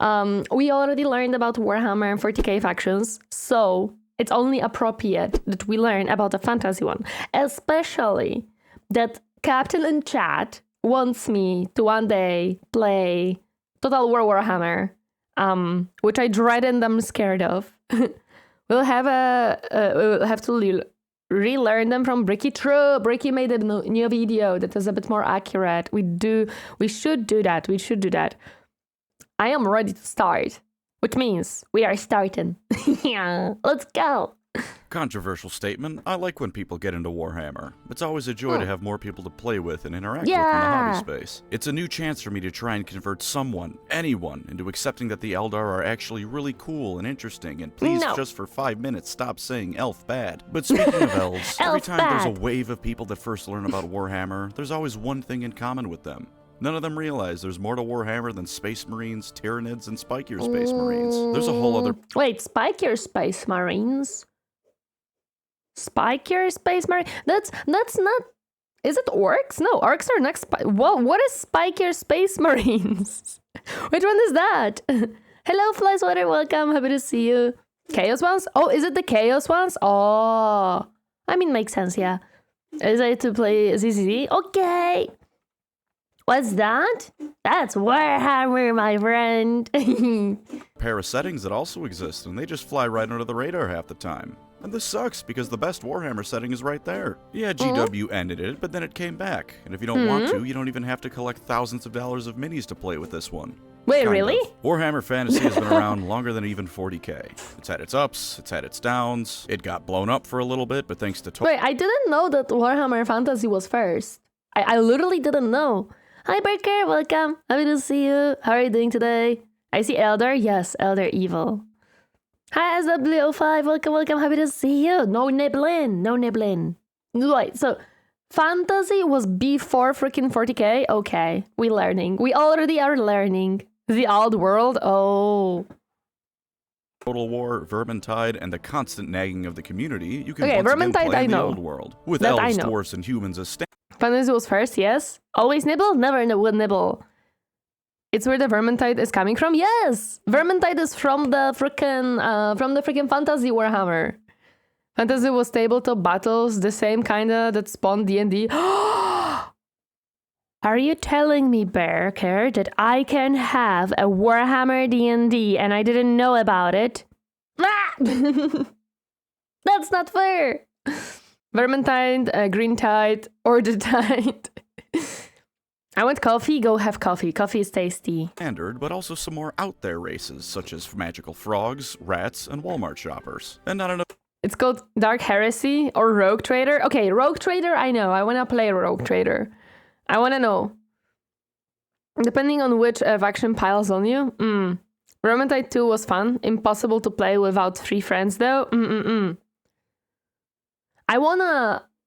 We already learned about Warhammer and 40k factions, so it's only appropriate that we learn about a fantasy one. Especially that Captain in chat wants me to one day play Total War Warhammer, which I dread and I'm scared of. we'll have to relearn them from Bricky. True, Bricky made a new video that is a bit more accurate. We should do that. I am ready to start, which means we are starting. Yeah, let's go. Controversial statement. I like when people get into Warhammer. It's always a joy to have more people to play with and interact with in the hobby space. It's a new chance for me to try and convert anyone, into accepting that the Eldar are actually really cool and interesting, and please just for 5 minutes stop saying elf bad. But speaking of elves, every time there's a wave of people that first learn about Warhammer, there's always one thing in common with them. None of them realize there's more to Warhammer than Space Marines, Tyranids, and Spikier Space Marines. There's a whole other... Wait, Spikier Space Marines? Spikier Space Marine? That's not... Is it orcs? No, orcs are next... What is Spikier Space Marines? Which one is that? Hello, Flyswater, welcome. Happy to see you. Chaos ones? Oh, is it the Chaos ones? Oh, I mean, makes sense, yeah. Is it to play ZZZ? Okay. What's that? That's Warhammer, my friend. pair of settings that also exist, and they just fly right under the radar half the time. And this sucks, because the best Warhammer setting is right there. Yeah, GW ended it, but then it came back. And if you don't want to, you don't even have to collect thousands of dollars of minis to play with this one. Wait, really? Warhammer Fantasy has been around longer than even 40k. It's had its ups, it's had its downs. It got blown up for a little bit, but thanks to... Wait, I didn't know that Warhammer Fantasy was first. I literally didn't know. Hi, Barker, welcome. Happy to see you. How are you doing today? I see Elder. Yes, Elder Evil. Hi, SW05, welcome. Happy to see you. No nibbling. Right, so... Fantasy was before freaking 40k? Okay, we already are learning. The old world? Oh. Total War, Vermintide, and the constant nagging of the community, you can once again Vermintide, play I in the know. old world. With That elves, dwarfs, and humans as Fantasy was first, yes. Always nibble? Never will nibble. It's where the Vermintide is coming from? Yes! Vermintide is from the freaking Fantasy Warhammer. Fantasy was tabletop battles, the same kinda that spawned D&D. Are you telling me, Bearcare, that I can have a Warhammer D&D and I didn't know about it? That's not fair! Vermintide, Green Tide, Order Tide. I want coffee, go have coffee. Coffee is tasty. Standard, but also some more out there races, such as magical frogs, rats, and Walmart shoppers. And not enough... It's called Dark Heresy or Rogue Trader. Okay, Rogue Trader, I know. I want to play Rogue Trader. I want to know. Depending on which faction piles on you. Vermintide 2 was fun. Impossible to play without 3 friends, though.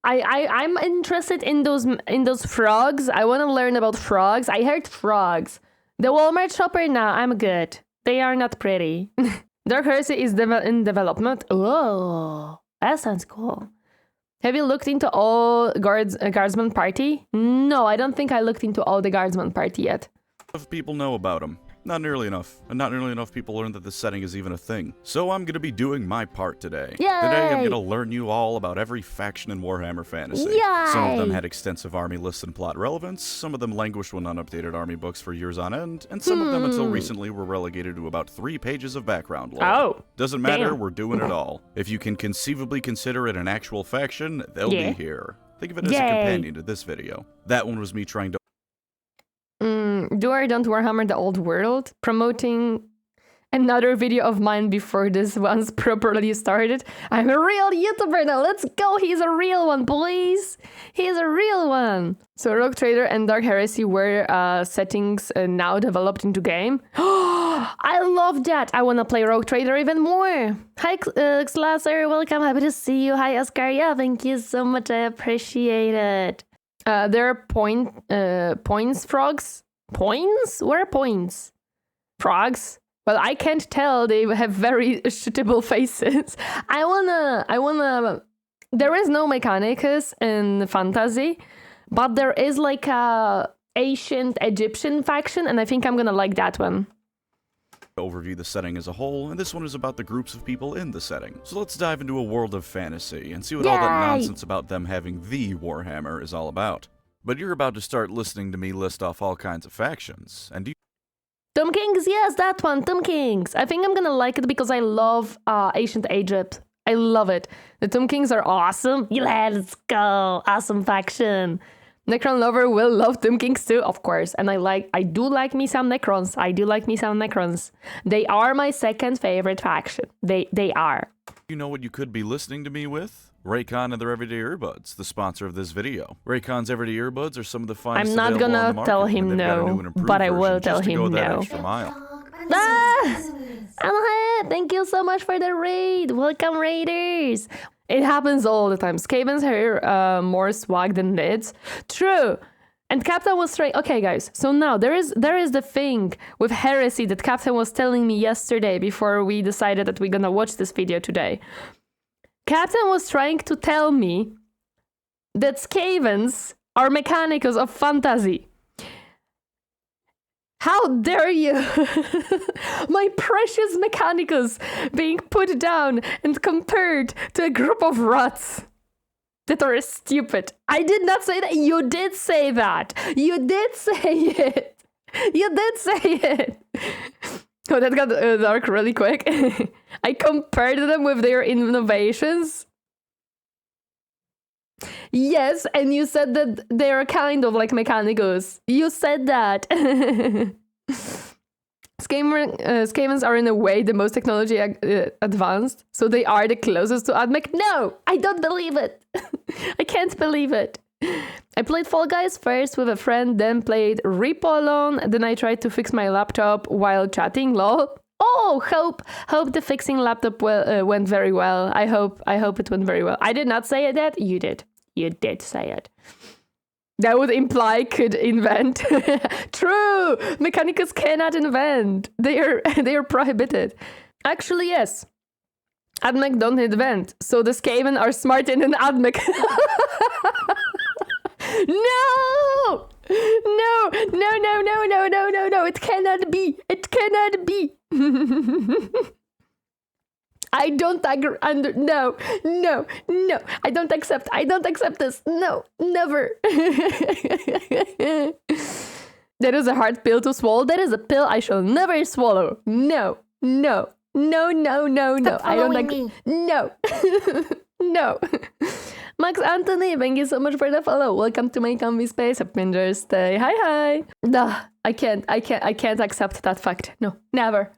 I'm interested in those frogs. I want to learn about frogs. I heard frogs. The Walmart shopper, nah, I'm good. They are not pretty. Dark Heresy is in development. Oh, that sounds cool. Have you looked into all Guardsman Party? No, I don't think I looked into all the Guardsman Party yet. People know about them. Not nearly enough. And not nearly enough people learn that this setting is even a thing. So I'm gonna be doing my part today. Yay! Today I'm gonna learn you all about every faction in Warhammer Fantasy. Yay! Some of them had extensive army lists and plot relevance, some of them languished when unupdated army books for years on end, and some of them until recently were relegated to about 3 pages of background lore. Oh, doesn't matter, damn. We're doing it all. If you can conceivably consider it an actual faction, they'll be here. Think of it as a companion to this video. That one was me trying to... Do or don't Warhammer the old world? Promoting another video of mine before this one's properly started. I'm a real YouTuber now. Let's go. He's a real one, boys. He's a real one. So Rogue Trader and Dark Heresy were settings now developed into game. I love that. I want to play Rogue Trader even more. Hi, Xlasser. Welcome. Happy to see you. Hi, Oscar. Yeah, thank you so much. I appreciate it. There are points frogs. Points? Where are points? Frogs? Well, I can't tell. They have very shootable faces. I wanna... There is no Mechanicus in Fantasy, but there is like a ancient Egyptian faction, and I think I'm gonna like that one. overview the setting as a whole, and this one is about the groups of people in the setting. So let's dive into a world of fantasy and see what all that nonsense about them having the Warhammer is all about. But you're about to start listening to me list off all kinds of factions, and Tomb Kings, yes, that one, Tomb Kings. I think I'm gonna like it because I love ancient Egypt. I love it. The Tomb Kings are awesome. Yeah, let's go. Awesome faction. Necron lover will love Tomb Kings too, of course. And I do like me some Necrons. I do like me some Necrons. They are my second favorite faction. They are. You know what you could be listening to me with? Raycon and their Everyday Earbuds, the sponsor of this video. Raycon's Everyday Earbuds are some of the finest I'm not available on the gonna market, tell and him they've got a new no, and improved but I version will just tell to go him that no. extra mile. Thank you so much for the raid. Welcome, raiders. It happens all the time. Skavens are more swag than Nids. True. And Captain was trying. Okay, guys. So now there is the thing with heresy that Captain was telling me yesterday before we decided that we're gonna watch this video today. Captain was trying to tell me that Skavens are mechanicals of fantasy. How dare you! My precious mechanicals being put down and compared to a group of rats that are stupid. I did not say that. You did say that. You did say it. You did say it. Oh, that got dark really quick. I compared them with their innovations. Yes, and you said that they're kind of like mechanicals. You said that. Skavens are in a way the most technology advanced, so they are the closest to AdMech. No, I don't believe it. I can't believe it. I played Fall Guys first with a friend, then played Repo alone, then I tried to fix my laptop while chatting, lol. Oh, hope the fixing laptop went very well. I hope it went very well. I did not say that. You did. You did say it. That would imply could invent. True. Mechanicals cannot invent. They are prohibited. Actually, yes. AdMech don't invent, so the Skaven are smarter than AdMech. No! No! It cannot be. It cannot be. I don't agree. No. I don't accept this. No, never. That is a hard pill to swallow. That is a pill I shall never swallow. No. I don't agree. No. No. Max Anthony, thank you so much for the follow. Welcome to my comfy space. Appenders stay. Hi. Duh, I can't accept that fact. No, never.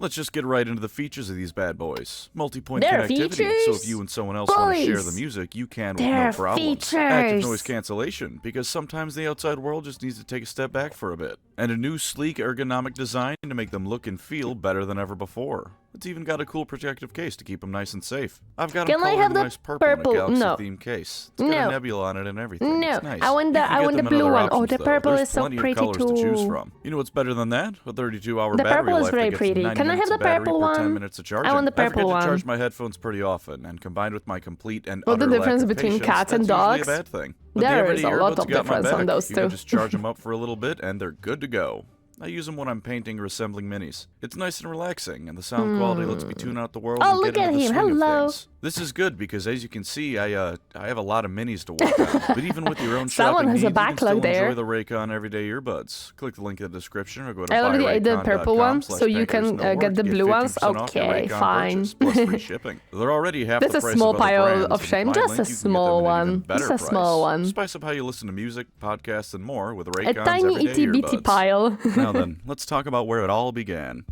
Let's just get right into the features of these bad boys. Multi-point Their connectivity, features? so if you and someone else want to share the music, you can with no problems. Active noise cancellation, because sometimes the outside world just needs to take a step back for a bit. And a new sleek ergonomic design to make them look and feel better than ever before. It's even got a cool protective case to keep them nice and safe. I've got them colored in nice purple in a galaxy-themed case. It's got a nebula on it and everything. No, it's nice. I want the blue one. Oh, the purple is so pretty too. To choose from. You know what's better than that? A 32-hour the battery purple life is very that gets pretty. 90 Can I have the purple one? 10 minutes of charging. I want the purple one. I forget to charge my headphones pretty often, and combined with my complete and What's utter the difference lack of between patience, cats and that's usually dogs? a bad thing. But There is a lot of got my difference back. on those You two. can just charge them up for a little bit, and they're good to go. I use them when I'm painting or assembling minis. It's nice and relaxing, and the sound quality lets me tune out the world and look get at into the him. swing Hello. of things. This is good because, as you can see, I have a lot of minis to work on. But even with your own Someone shopping has needs, a you can still backlog there. enjoy the Raycon Everyday Earbuds. Click the link in the description or go to I already ate the purple one, so you can PancreasNoWork get the to blue ones. 50% off your Okay, Raycon fine. purchase, plus free shipping. They're already half That's the a price small of other pile brands, of and shame. with my Just link, a you can get small them at an even one. better Just a price. small one. Spice up how you listen to music, podcasts, and more with A Raycon's tiny Everyday itty bitty Earbuds. pile. Now then, let's talk about where it all began.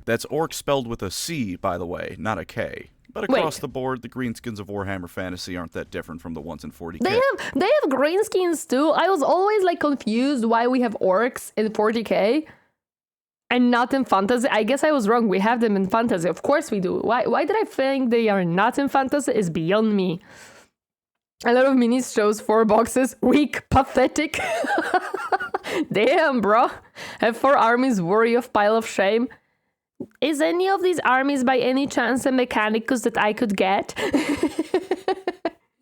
That's orc spelled with a C, by the way, not a K. But across the board, the greenskins of Warhammer Fantasy aren't that different from the ones in 40k. They have greenskins too. I was always like confused why we have orcs in 40k and not in fantasy. I guess I was wrong. We have them in fantasy. Of course we do. Why did I think they are not in fantasy is beyond me. A lot of minis shows 4 boxes. Weak, pathetic. Damn, bro. Have 4 armies, worry of pile of shame. Is any of these armies by any chance a mechanicus that I could get?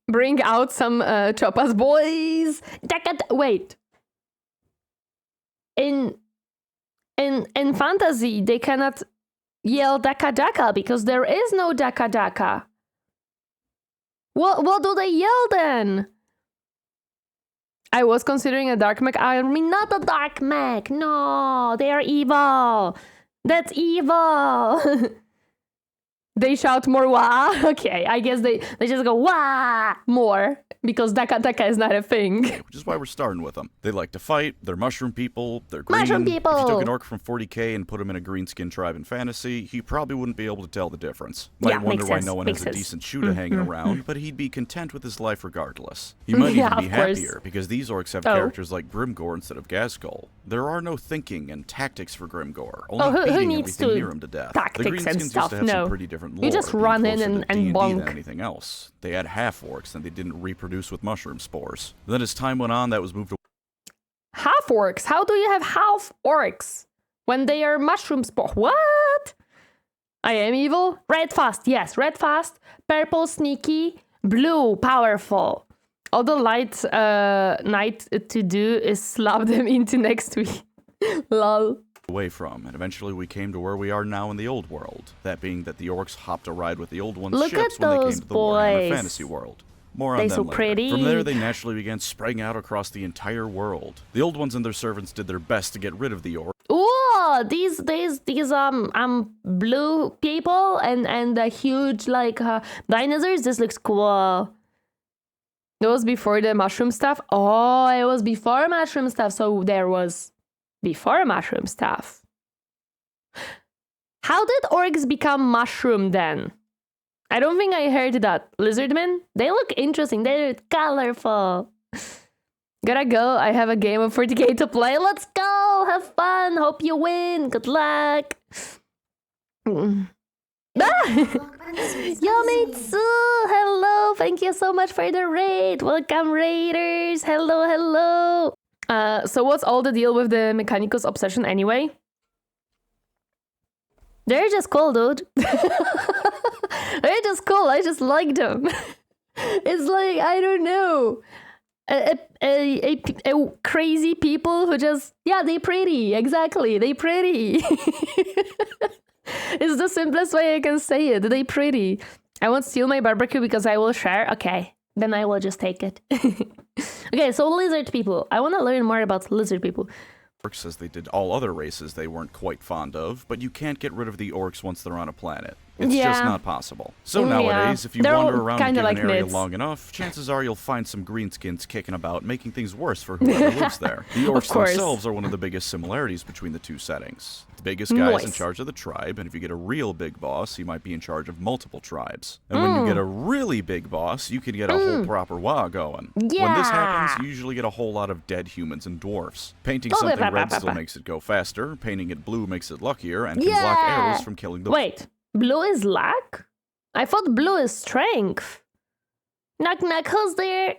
Bring out some chopas, boys. Wait. In in fantasy, they cannot yell Daka Daka because there is no Daka Daka. What do they yell then? I was considering a dark mech army, not a dark mech. No, they are evil. That's evil. They shout more wah. Okay, I guess they just go wah more because Daka Daka is not a thing. Which is why we're starting with them. They like to fight. They're mushroom people. They're green. Mushroom people. If you took an orc from 40k and put him in a greenskin tribe in fantasy, he probably wouldn't be able to tell the difference. Might wonder why no one has a decent shooter hanging around, but he'd be content with his life regardless. He might even be happier because these orcs have characters like Grimgor instead of Ghazghkull. There are no thinking and tactics for Grimgor. Only beating everything near him to death. Tactics the greenskins and stuff, used to have some pretty different lore. You just run in and bonk. Than anything else. They had half-orcs and they didn't reproduce with mushroom spores. Then as time went on, that was moved to half-orcs? How do you have half-orcs when they are mushroom spore? What? I am evil? Red fast, yes, red fast. Purple sneaky. Blue powerful. All the light night to do is slap them into next week. Lol. Away from, and eventually we came to where we are now in the old world. That being that the orcs hopped a ride with the old ones' ships when they came to the Warhammer fantasy world. More on them later. Pretty. From there, they naturally began spreading out across the entire world. The old ones and their servants did their best to get rid of the orcs. Ooh, these blue people and the huge dinosaurs. This looks cool. It was before the mushroom stuff. Oh, it was before mushroom stuff. So there was before mushroom stuff. How did orcs become mushroom then? I don't think I heard that. Lizardmen? They look interesting. They're colorful. Gotta go. I have a game of 40k to play. Let's go. Have fun. Hope you win. Good luck. Yomitsu! Hello. Thank you so much for the raid. Welcome, raiders. Hello. So what's all the deal with the Mechanicus obsession anyway? They're just cool, dude. They're just cool. I just like them. It's like, I don't know. A crazy people who just, they pretty. Exactly. They pretty. It's the simplest way I can say it. They pretty. I won't steal my barbecue because I will share. Okay. Then I will just take it. Okay, so lizard people. I want to learn more about lizard people. Orcs, as they did all other races they weren't quite fond of, but you can't get rid of the orcs once they're on a planet. It's just not possible. So nowadays, if you wander around a given area long enough, chances are you'll find some greenskins kicking about, making things worse for whoever lives there. The orcs themselves are one of the biggest similarities between the two settings. The biggest guy is in charge of the tribe, and if you get a real big boss, he might be in charge of multiple tribes. And when you get a really big boss, you can get a whole proper WoW going. When this happens, you usually get a whole lot of dead humans and dwarfs. Painting something red still makes it go faster, painting it blue makes it luckier, and can block arrows from killing the... Wait. Blue is luck? I thought blue is strength. Knock knock, who's there?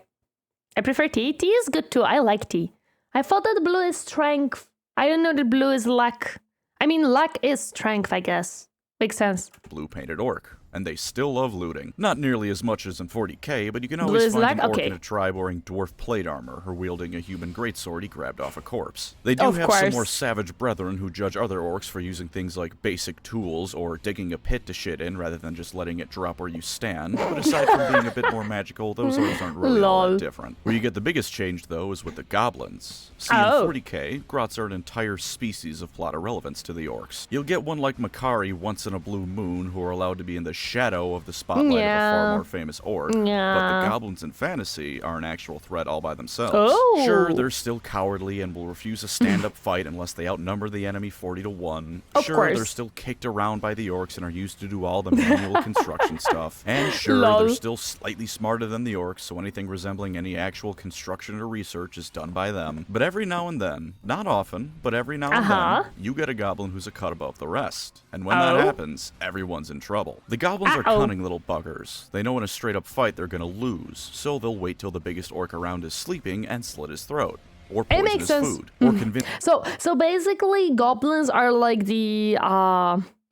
I prefer tea. Tea is good too. I like tea. I thought that blue is strength. I don't know that blue is luck. I mean, luck is strength, I guess. Makes sense. Blue painted orc. And they still love looting. Not nearly as much as in 40k, but you can always find an orc in a tribe wearing dwarf plate armor or wielding a human greatsword he grabbed off a corpse. They do have some more savage brethren who judge other orcs for using things like basic tools or digging a pit to shit in rather than just letting it drop where you stand. But aside from being a bit more magical, those orcs aren't really all that different. Where you get the biggest change, though, is with the goblins. See, in 40k, grots are an entire species of plot irrelevance to the orcs. You'll get one like Makari once in a blue moon who are allowed to be in the shadow of the spotlight of a far more famous orc, but the goblins in fantasy are an actual threat all by themselves. Sure, they're still cowardly and will refuse a stand-up fight unless they outnumber the enemy 40-1. Sure, they're still kicked around by the orcs and are used to do all the manual construction stuff. And sure, they're still slightly smarter than the orcs, so anything resembling any actual construction or research is done by them. But every now and then, not often, but every now and then, you get a goblin who's a cut above the rest. And when that happens, everyone's in trouble. The goblins are cunning little buggers. They know in a straight-up fight they're gonna lose, so they'll wait till the biggest orc around is sleeping and slit his throat. Or poison his food. Or convince... So basically, goblins are like the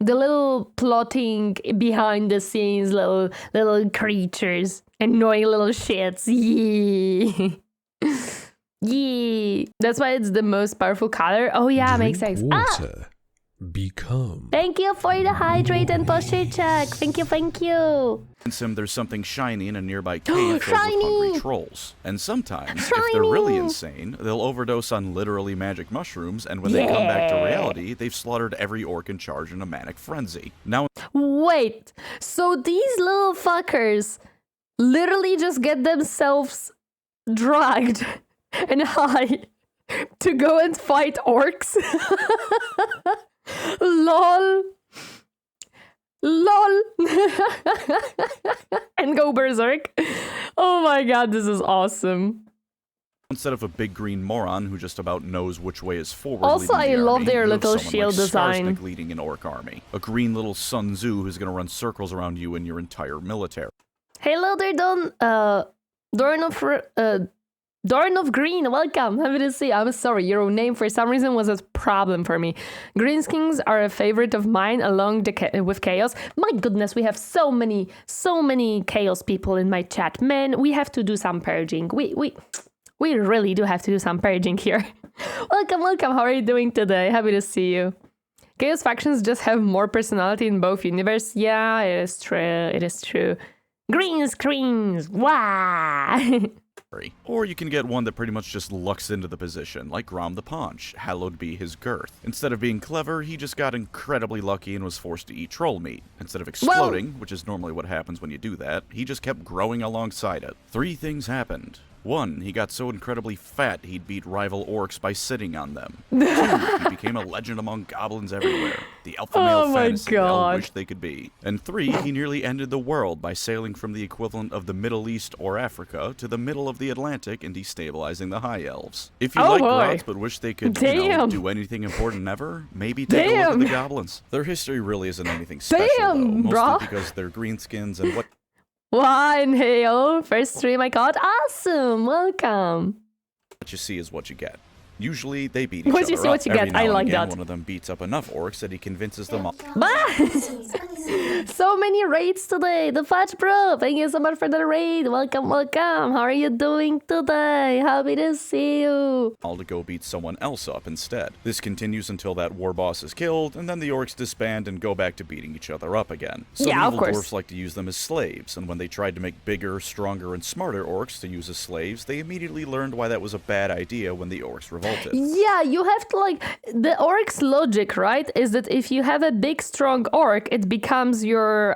little plotting behind the scenes little creatures. Annoying little shits. Yeah. Yeah, that's why it's the most powerful color. Oh yeah, makes sense. Water. Become. Thank you for the hydrate and posture check. Thank you, thank you. In Sim, there's something shiny in a nearby cave filled with hungry trolls. And sometimes, if they're really insane, they'll overdose on literally magic mushrooms, and when they come back to reality, they've slaughtered every orc in charge in a manic frenzy. Now, wait, so these little fuckers literally just get themselves dragged and high to go and fight orcs? LOL. LOL. And go berserk. Oh my god, this is awesome. instead of a big green moron who just about knows which way is forward. Also, I love their little shield like design. Leading an orc army. A green little Sun Tzu who's gonna run circles around you and your entire military. Hello there, Dorn of Green, welcome. Happy to see you. I'm sorry, your name for some reason was a problem for me. Greenskins are a favorite of mine along with Chaos. My goodness, we have so many Chaos people in my chat. Man, we have to do some purging. We really do have to do some purging here. Welcome. How are you doing today? Happy to see you. Chaos factions just have more personality in both universe. Yeah, it is true. Green screens, wah! Or you can get one that pretty much just lucks into the position, like Grom the Paunch, hallowed be his girth. Instead of being clever, he just got incredibly lucky and was forced to eat troll meat. Instead of exploding, which is normally what happens when you do that, he just kept growing alongside it. 3 things happened. 1, he got so incredibly fat he'd beat rival orcs by sitting on them. 2, he became a legend among goblins everywhere. The alpha male fantasy they wish they could be. And 3, he nearly ended the world by sailing from the equivalent of the Middle East or Africa to the middle of the Atlantic and destabilizing the High Elves. If you like Grots but wish they could, do anything important ever, maybe take a look at the goblins. Their history really isn't anything special, though, mostly because they're greenskins and what... One hail, first stream I got. Awesome, welcome. What you see is what you get. Usually they beat each other What you see, what you get. I like that. One of them beats up enough orcs that he convinces them all. So many raids today. The Fudge Bro, thank you so much for the raid. Welcome. How are you doing today? Happy to see you. All to go beat someone else up instead. This continues until that war boss is killed, and then the orcs disband and go back to beating each other up again. Some evil dwarfs like to use them as slaves, and when they tried to make bigger, stronger, and smarter orcs to use as slaves, they immediately learned why that was a bad idea when the orcs revolted. Yeah, you have to the orc's logic, right? Is that if you have a big, strong orc, it becomes your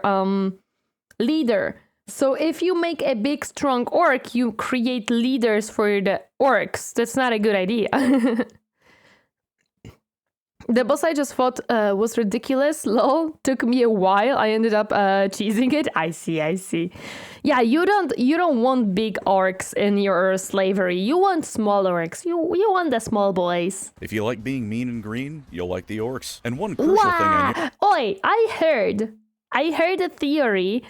leader. So if you make a big, strong orc, you create leaders for the orcs. That's not a good idea. The boss I just fought was ridiculous. Lol. Took me a while. I ended up cheesing it. I see. Yeah, you don't want big orcs in your slavery. You want small orcs. You want the small boys. If you like being mean and green, you'll like the orcs. And one crucial thing I knew. Oi, I heard a theory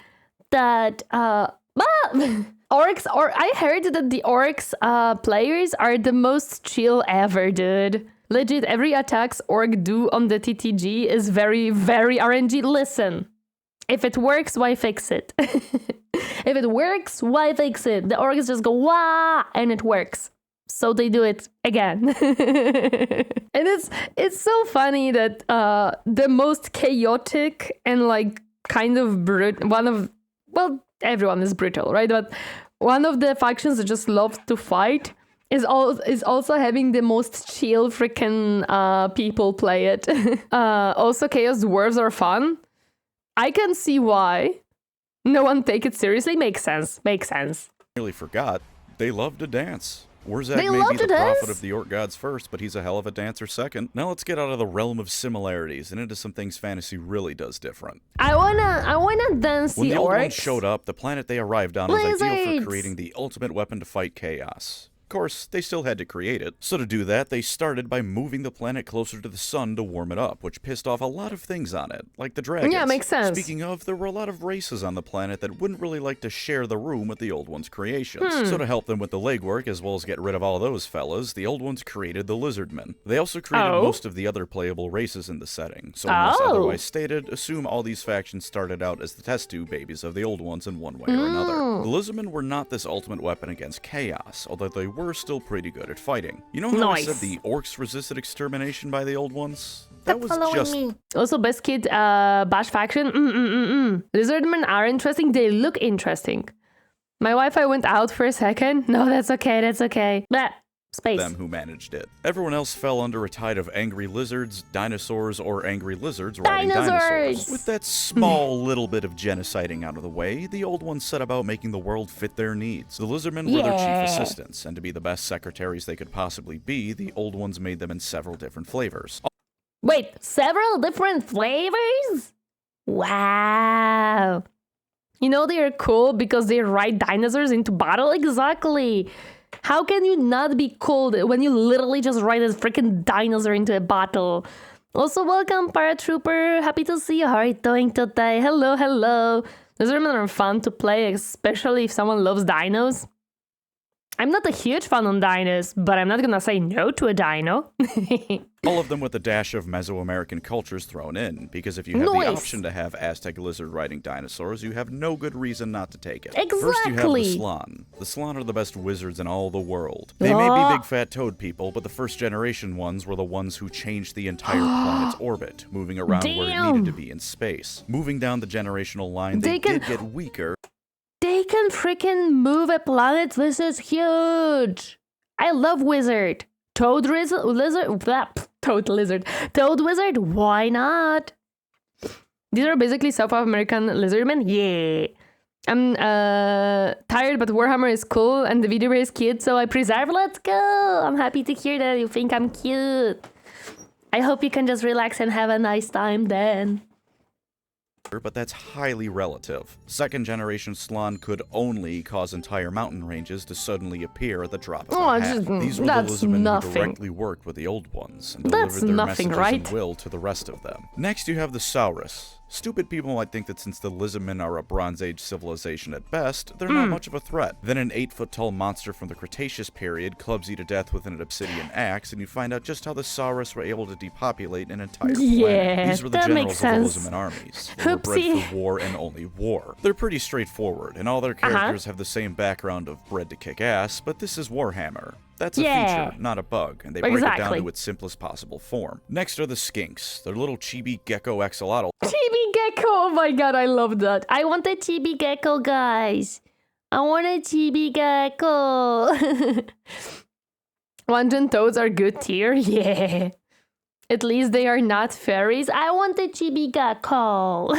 that orcs, or I heard that the orcs players are the most chill ever, dude. Legit, every attacks orc do on the TTG is very, very RNG. Listen, if it works, why fix it? If it works, why fix it? The orcs just go, wah, and it works. So they do it again. And it's so funny that the most chaotic and kind of everyone is brutal, right? But one of the factions that just loves to fight is also having the most chill freaking people play it. Also, Chaos Dwarves are fun. I can see why. No one take it seriously. Makes sense. I nearly forgot. They love to dance. Warzak may be the prophet of the orc gods first, but he's a hell of a dancer second. Now let's get out of the realm of similarities and into some things fantasy really does different. I wanna dance the orcs. When the old ones showed up, the planet they arrived on was ideal for creating the ultimate weapon to fight chaos. Of course, they still had to create it. So to do that, they started by moving the planet closer to the sun to warm it up, which pissed off a lot of things on it, like the dragons. Yeah, makes sense. Speaking of, there were a lot of races on the planet that wouldn't really like to share the room with the old ones' creations. So to help them with the legwork, as well as get rid of all those fellas, the old ones created the Lizardmen. They also created most of the other playable races in the setting. So unless otherwise stated, assume all these factions started out as the test tube babies of the old ones in one way or another. The Lizardmen were not this ultimate weapon against chaos, although they were still pretty good at fighting. You know how I said Nice. the orcs resisted extermination by the old ones? That was just... Also, best kid, Bash faction. Lizardmen are interesting. They look interesting. My Wi-Fi went out for a second. No, that's okay. That's okay. But space. them who managed it. Everyone else fell under a tide of angry lizards, dinosaurs, or angry lizards riding dinosaurs. With that small little bit of genociding out of the way, the old ones set about making the world fit their needs. The lizardmen were their chief assistants, and to be the best secretaries they could possibly be, the old ones made them in several different flavors. Wait, several different flavors? Wow. You know they are cool because they ride dinosaurs into battle? Exactly. How can you not be cool when you literally just ride a freaking dinosaur into a battle? Also, welcome, Paratrooper. Happy to see you. How are you doing today? Hello, hello. Lizardmen are fun to play, especially if someone loves dinos. I'm not a huge fan on dinos, but I'm not gonna say no to a dino. All of them with a dash of Mesoamerican cultures thrown in, because if you have the option to have Aztec lizard-riding dinosaurs, you have no good reason not to take it. Exactly. First you have the Slann. The Slann are the best wizards in all the world. They may be big fat toad people, but the first generation ones were the ones who changed the entire planet's orbit, moving around where it needed to be in space. Moving down the generational line, they did get weaker. They can freaking move a planet. This is huge. I love wizard. Toad wizard. Toad wizard. Why not? These are basically South American lizardmen. Yeah. I'm tired, but Warhammer is cool and the video is cute, so I preserve. Let's go. I'm happy to hear that you think I'm cute. I hope you can just relax and have a nice time then. But that's highly relative. Second generation Slann could only cause entire mountain ranges to suddenly appear at the drop of a hat. These were the lizardmen who directly worked with the old ones and delivered their messages and will to the rest of them. Next you have the Saurus. Stupid people might think that since the Lizardmen are a Bronze Age civilization at best, they're not much of a threat. Then an 8-foot-tall monster from the Cretaceous period clubs you to death with an obsidian axe, and you find out just how the Saurus were able to depopulate an entire planet. These were the generals of the Lizardmen armies. They were bred for war and only war. They're pretty straightforward, and all their characters have the same background of bred to kick ass, but this is Warhammer. That's a feature, not a bug, and they break it down to its simplest possible form. Next are the Skinks. They're little chibi gecko axolotl. Chibi gecko! Oh my god, I love that. I want a chibi gecko, guys. I want a chibi gecko. Dungeon toads are good tier, yeah. At least they are not fairies. I want a chibi gecko.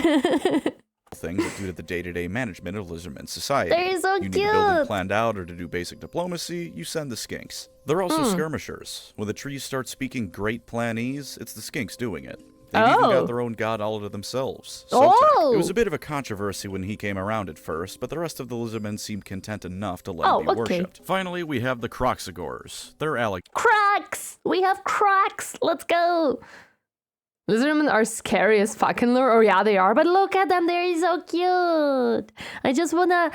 Things that do to the day-to-day management of Lizardmen society. They're so you need a building planned out or to do basic diplomacy, you send the Skinks. They're also skirmishers. When the trees start speaking great planese, it's the Skinks doing it. They've even got their own god all to themselves. It was a bit of a controversy when he came around at first, but the rest of the Lizardmen seemed content enough to let him be worshipped. Finally, we have the Croxagores. They're Crocs! We have Crocs! Let's go! Lizardmen are scary as fucking lore. Oh yeah, they are. But look at them, they're so cute. I just wanna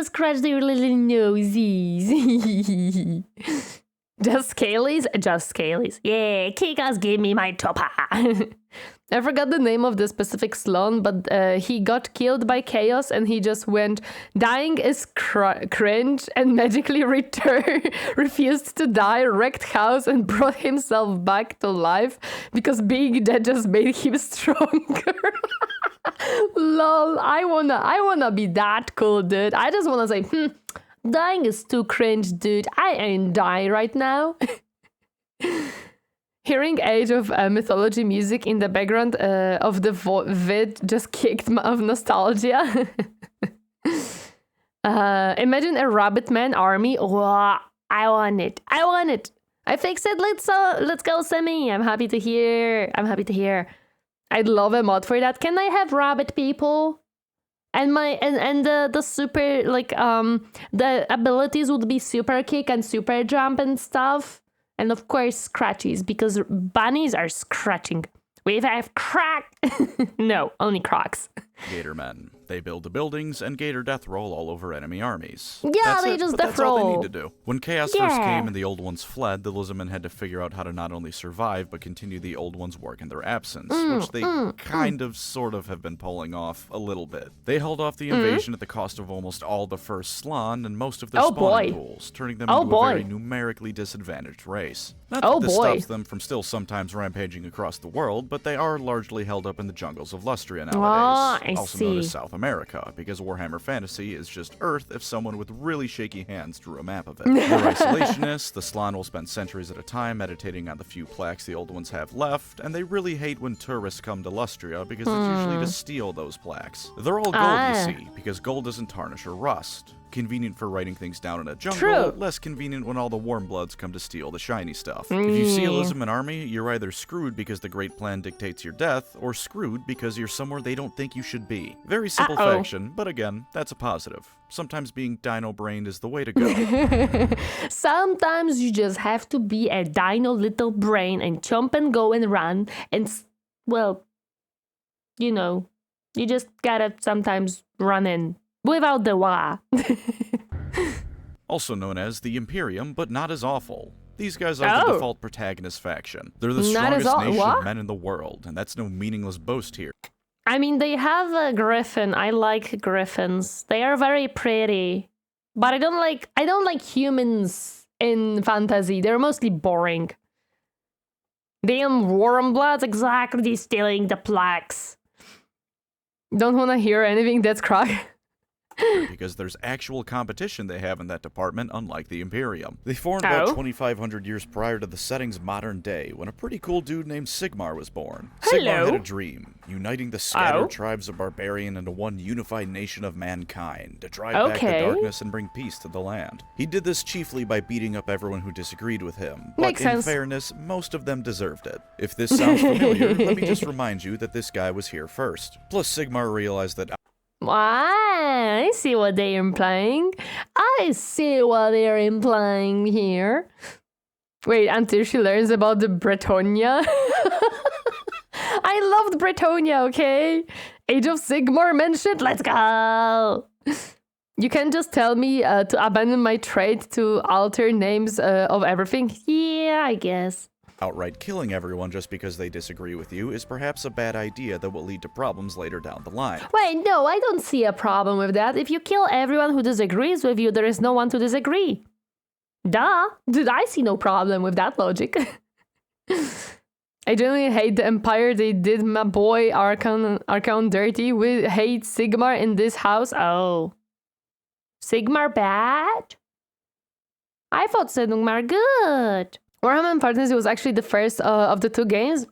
scratch their little noses. Just scalies? Just scalies. Yeah, Kikas, give me my topper. I forgot the name of the specific Slann, but he got killed by chaos and he just went, dying is cringe, and magically refused to die, wrecked house, and brought himself back to life because being dead just made him stronger. Lol, I wanna be that cool, dude. I just wanna say, dying is too cringe, dude. I ain't dying right now. Hearing Age of Mythology music in the background of the vid just kicked me of nostalgia. Imagine a Rabbitman army. Oh, I want it. I want it. I fixed it. Let's go, Sammy. I'm happy to hear. I'd love a mod for that. Can I have rabbit people? And the super the abilities would be super kick and super jump and stuff. And of course, scratchies, because bunnies are scratching. We have crack. No, only crocs. Gatormen. They build the buildings and gator death roll all over enemy armies. Yeah, That's they it, just but death that's all they roll. need to do. When Chaos first came and the Old Ones fled, the Lizardmen had to figure out how to not only survive, but continue the Old Ones' work in their absence, which they sort of have been pulling off a little bit. They held off the invasion at the cost of almost all the first Slann and most of their spawning pools, turning them into a very numerically disadvantaged race. Not that this stops them from still sometimes rampaging across the world, but they are largely held up in the jungles of Lustria nowadays, also known as South America, because Warhammer Fantasy is just Earth if someone with really shaky hands drew a map of it. They're isolationists, the Slann will spend centuries at a time meditating on the few plaques the Old Ones have left, and they really hate when tourists come to Lustria because it's usually to steal those plaques. They're all gold, you see, because gold doesn't tarnish or rust. Convenient for writing things down in a jungle, less convenient when all the warm bloods come to steal the shiny stuff. If you see a Lizardman army, you're either screwed because the Great Plan dictates your death, or screwed because you're somewhere they don't think you should be. Very simple faction, but again, that's a positive. Sometimes being dino-brained is the way to go. Sometimes you just have to be a dino little brain and jump and go and run and, well, you know, you just gotta sometimes run in. Without the wah. Also known as the Imperium, but not as awful. These guys are the default protagonist faction. They're the strongest nation of men in the world, and that's no meaningless boast here. I mean, they have a griffin. I like griffins. They are very pretty. But I don't like humans in fantasy. They're mostly boring. Damn warm bloods, exactly, stealing the plaques. Don't want to hear anything that's crack. Because there's actual competition they have in that department, unlike the Imperium. They formed about 2,500 years prior to the setting's modern day, when a pretty cool dude named Sigmar was born. Sigmar had a dream, uniting the scattered tribes of barbarian into one unified nation of mankind, to drive back the darkness and bring peace to the land. He did this chiefly by beating up everyone who disagreed with him, but in fairness, most of them deserved it. If this sounds familiar, let me just remind you that this guy was here first. Plus, Sigmar realized that I see what they're implying. I see what they're implying here. Wait, until she learns about the Bretonnia. I loved Bretonnia, okay? Age of Sigmar mentioned, let's go! You can just tell me to abandon my trade to alter names of everything? Yeah, I guess. Outright killing everyone just because they disagree with you is perhaps a bad idea that will lead to problems later down the line. Wait, no, I don't see a problem with that. If you kill everyone who disagrees with you, there is no one to disagree. Duh. Dude, I see no problem with that logic. I genuinely hate the Empire. They did my boy Archon dirty. We hate Sigmar in this house. Oh. Sigmar bad? I thought Sigmar good. Warhammer Fantasy was actually the first of the two games.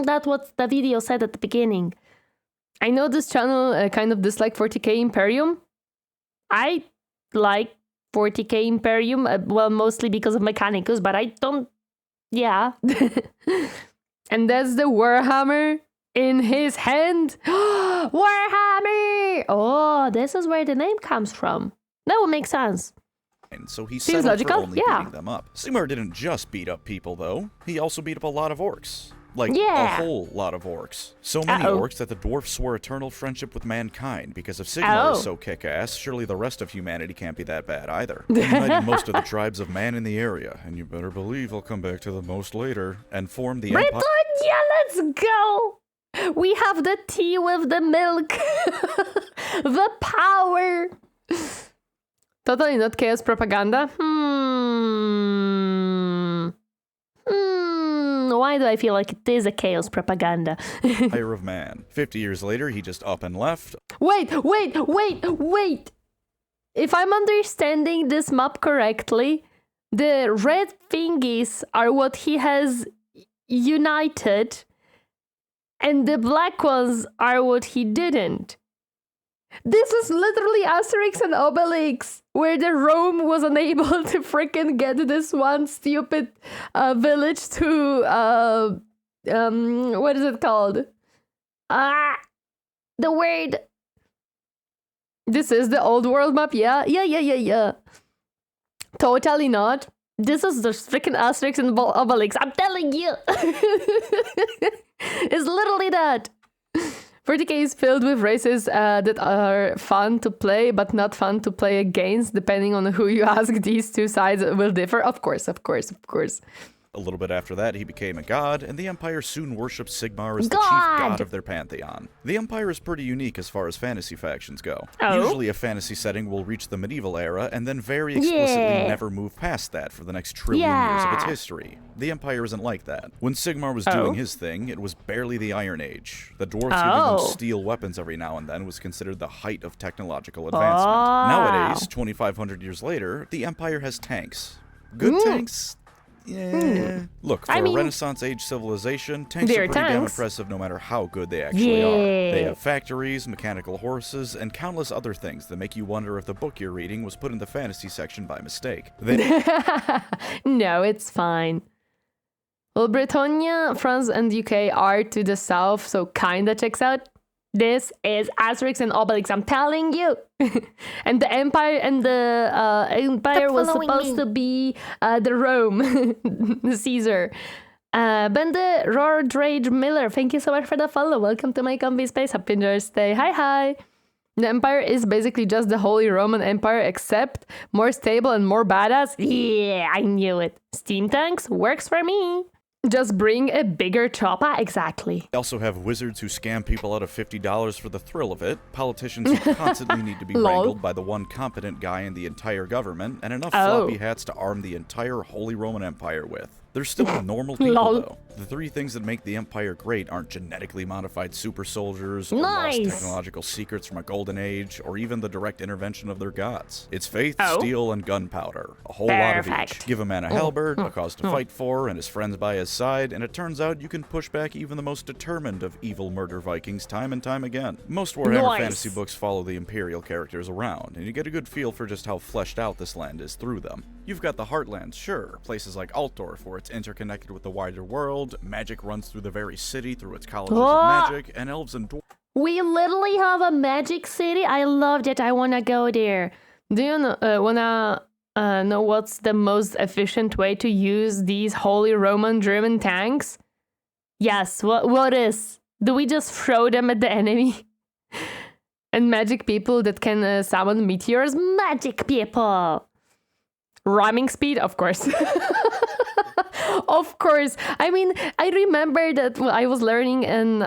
That's what the video said at the beginning. I know this channel kind of disliked 40k Imperium. I like 40k Imperium, well, mostly because of Mechanicus, but I don't... Yeah. And that's the Warhammer in his hand. Warhammer! Oh, this is where the name comes from. That would make sense. And so he settled for only beating them up. Sigmar didn't just beat up people, though. He also beat up a lot of orcs. Like, a whole lot of orcs. So many orcs that the Dwarfs swore eternal friendship with mankind, because if Sigmar is so kick-ass, surely the rest of humanity can't be that bad either. He united most of the tribes of man in the area, and you better believe I'll come back to the most later, and form the Empire. Bretonnia, let's go! We have the tea with the milk. The power. Totally not chaos propaganda. Why do I feel like it is a chaos propaganda? Empire of Man. 50 years later, he just up and left. Wait! If I'm understanding this map correctly, the red thingies are what he has united, and the black ones are what he didn't. This is literally Asterix and Obelix, where the Rome was unable to freaking get this one stupid village to, what is it called? The word. This is the old world map, yeah. Totally not. This is the freaking Asterix and Obelix, I'm telling you. It's literally that. 40k is filled with races that are fun to play, but not fun to play against. Depending on who you ask, these two sides will differ. Of course. A little bit after that, he became a god, and the Empire soon worshipped Sigmar as the chief god of their pantheon. The Empire is pretty unique as far as fantasy factions go. Usually a fantasy setting will reach the medieval era, and then very explicitly never move past that for the next trillion years of its history. The Empire isn't like that. When Sigmar was doing his thing, it was barely the Iron Age. The Dwarfs giving them steel weapons every now and then was considered the height of technological advancement. Nowadays, 2,500 years later, the Empire has tanks. Good tanks? Yeah. Look, for a Renaissance age civilization, tanks are pretty damn impressive no matter how good they actually are. They have factories, mechanical horses, and countless other things that make you wonder if the book you're reading was put in the fantasy section by mistake. No, it's fine. Well, Bretonnia, France, and UK are to the south, so kinda checks out. This is Asterix and Obelix, I'm telling you. And the Empire was supposed to be the Rome, the Caesar. Bende Rodrage Miller, thank you so much for the follow. Welcome to my comfy space. Happy New Day. Hi. The Empire is basically just the Holy Roman Empire, except more stable and more badass. Yeah, I knew it. Steam tanks works for me. Just bring a bigger chopper, exactly. They also have wizards who scam people out of $50 for the thrill of it, politicians who constantly need to be wrangled by the one competent guy in the entire government, and enough floppy hats to arm the entire Holy Roman Empire with. They're still normal people, though. The three things that make the Empire great aren't genetically modified super soldiers, or lost technological secrets from a golden age, or even the direct intervention of their gods. It's faith, steel, and gunpowder. A whole lot of each. Give a man a halberd, a cause to fight for, and his friends by his side, and it turns out you can push back even the most determined of evil murder Vikings time and time again. Most Warhammer fantasy books follow the Imperial characters around, and you get a good feel for just how fleshed out this land is through them. You've got the Heartlands, sure, places like Altdorf, where it's interconnected with the wider world, magic runs through the very city through its colleges of magic, and elves and dwarves. We literally have a magic city? I love it, I wanna go there. Do you wanna know what's the most efficient way to use these Holy Roman German tanks? Yes, what is? Do we just throw them at the enemy? And magic people that can summon meteors? Magic people! Rhyming speed? Of course. Of course. I mean, I remember that I was learning in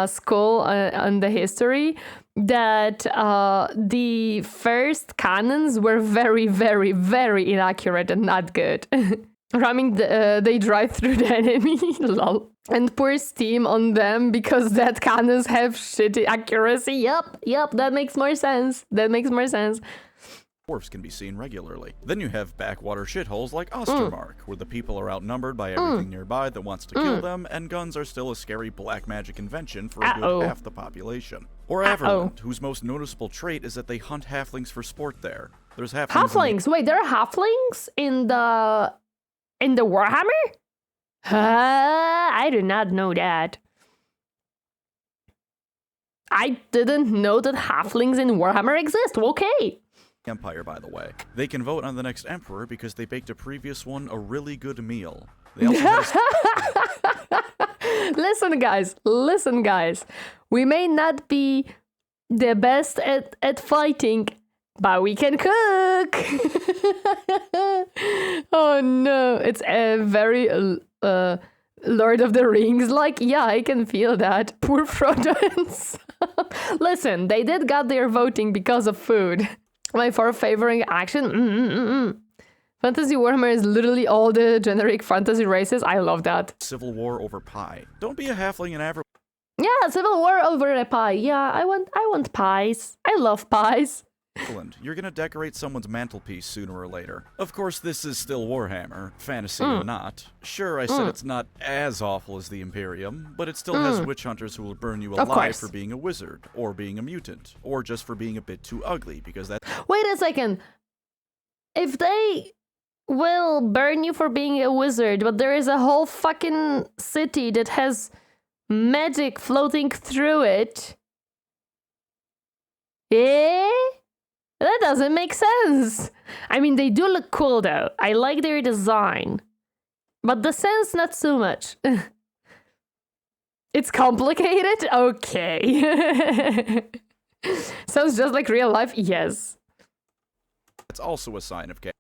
school on the history that the first cannons were very, very, very inaccurate and not good. Ramming, they drive through the enemy, lol. And pour steam on them because that cannons have shitty accuracy. Yep, that makes more sense. Dwarfs can be seen regularly. Then you have backwater shitholes like Ostermark, where the people are outnumbered by everything nearby that wants to kill them, and guns are still a scary black magic invention for a good half the population. Or Averland, whose most noticeable trait is that they hunt halflings for sport there. There's halflings. Wait, there are halflings in the Warhammer? I did not know that. I didn't know that halflings in Warhammer exist. Okay. Empire, by the way. They can vote on the next emperor because they baked a previous one a really good meal. They also Listen, guys. We may not be the best at fighting, but we can cook. Oh no, it's a very Lord of the Rings. Like, yeah, I can feel that. Poor Frodo and Sam. Listen, they did got their voting because of food. My fourth favoring action? Fantasy Warhammer is literally all the generic fantasy races. I love that. Civil war over pie. Don't be a halfling in Averland. Yeah, civil war over a pie. Yeah, I want pies. I love pies. You're gonna decorate someone's mantelpiece sooner or later. Of course, this is still Warhammer, fantasy or not. Sure, I said it's not as awful as the Imperium, but it still has witch hunters who will burn you alive for being a wizard, or being a mutant, or just for being a bit too ugly, because that— Wait a second. If they will burn you for being a wizard, but there is a whole fucking city that has magic floating through it. That doesn't make sense. I mean, they do look cool though. I like their design. But the sense, not so much. It's complicated? Okay. Sounds just like real life? Yes. It's also a sign of chaos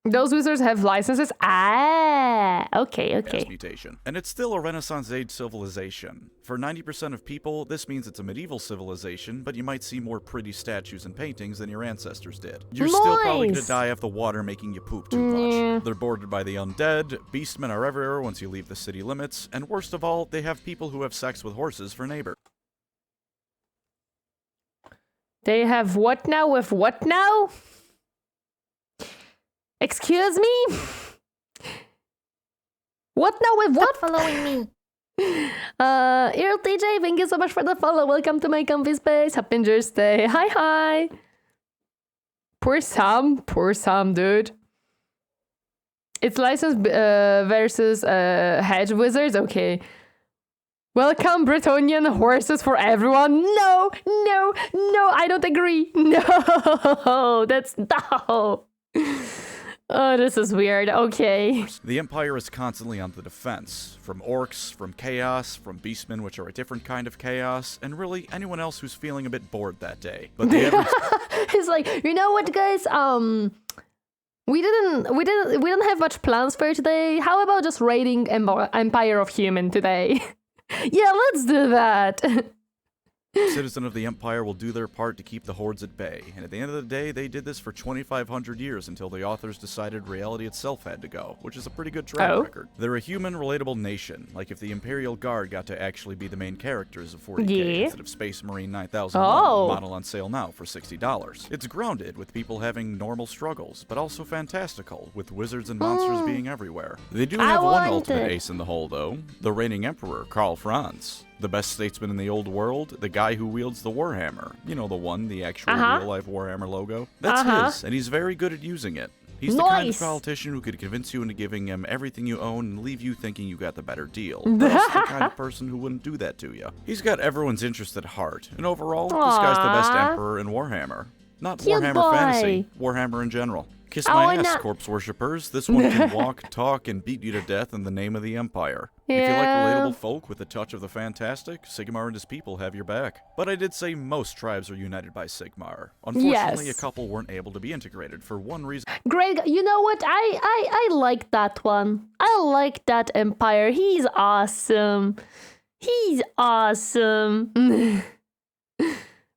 Those wizards have licenses? Ah, okay. mutation. And it's still a Renaissance age civilization. For 90% of people, this means it's a medieval civilization, but you might see more pretty statues and paintings than your ancestors did. You're still probably gonna die of the water making you poop too much. They're bordered by the undead, beastmen are everywhere once you leave the city limits, and worst of all, they have people who have sex with horses for neighbors. They have what now with what now? Excuse me? What now with what? Stop following me. Here, TJ, thank you so much for the follow. Welcome to my comfy space. Happy Thursday. Hi. Poor Sam, dude. It's licensed versus hedge wizards. Okay. Welcome, Bretonnian horses for everyone. No, I don't agree. No, that's no. Oh, this is weird. Okay. The Empire is constantly on the defense. From orcs, from chaos, from beastmen, which are a different kind of chaos, and really anyone else who's feeling a bit bored that day. But the average... It's like, you know what, guys? We didn't have much plans for today. How about just raiding Empire of Human today? Yeah, let's do that. Citizen of the Empire will do their part to keep the hordes at bay, and at the end of the day, they did this for 2,500 years until the authors decided reality itself had to go, which is a pretty good track record. They're a human, relatable nation, like if the Imperial Guard got to actually be the main characters of 40k instead of Space Marine 9001, model on sale now for $60. It's grounded, with people having normal struggles, but also fantastical, with wizards and monsters being everywhere. They do have one ultimate ace in the hole, though, the reigning Emperor, Karl Franz. The best statesman in the old world, the guy who wields the Warhammer. You know the one, the actual real-life Warhammer logo. That's his, and he's very good at using it. He's the kind of politician who could convince you into giving him everything you own and leave you thinking you got the better deal. But also the kind of person who wouldn't do that to you. He's got everyone's interest at heart, and overall, this guy's the best emperor in Warhammer. Not Warhammer Fantasy, Warhammer in general. Kiss my ass, corpse worshippers. This one can walk, talk, and beat you to death in the name of the Empire. Yeah. If you like relatable folk with a touch of the fantastic, Sigmar and his people have your back. But I did say most tribes are united by Sigmar. Unfortunately, a couple weren't able to be integrated for one reason. Greg, you know what? I like that one. I like that Empire. He's awesome. He's awesome.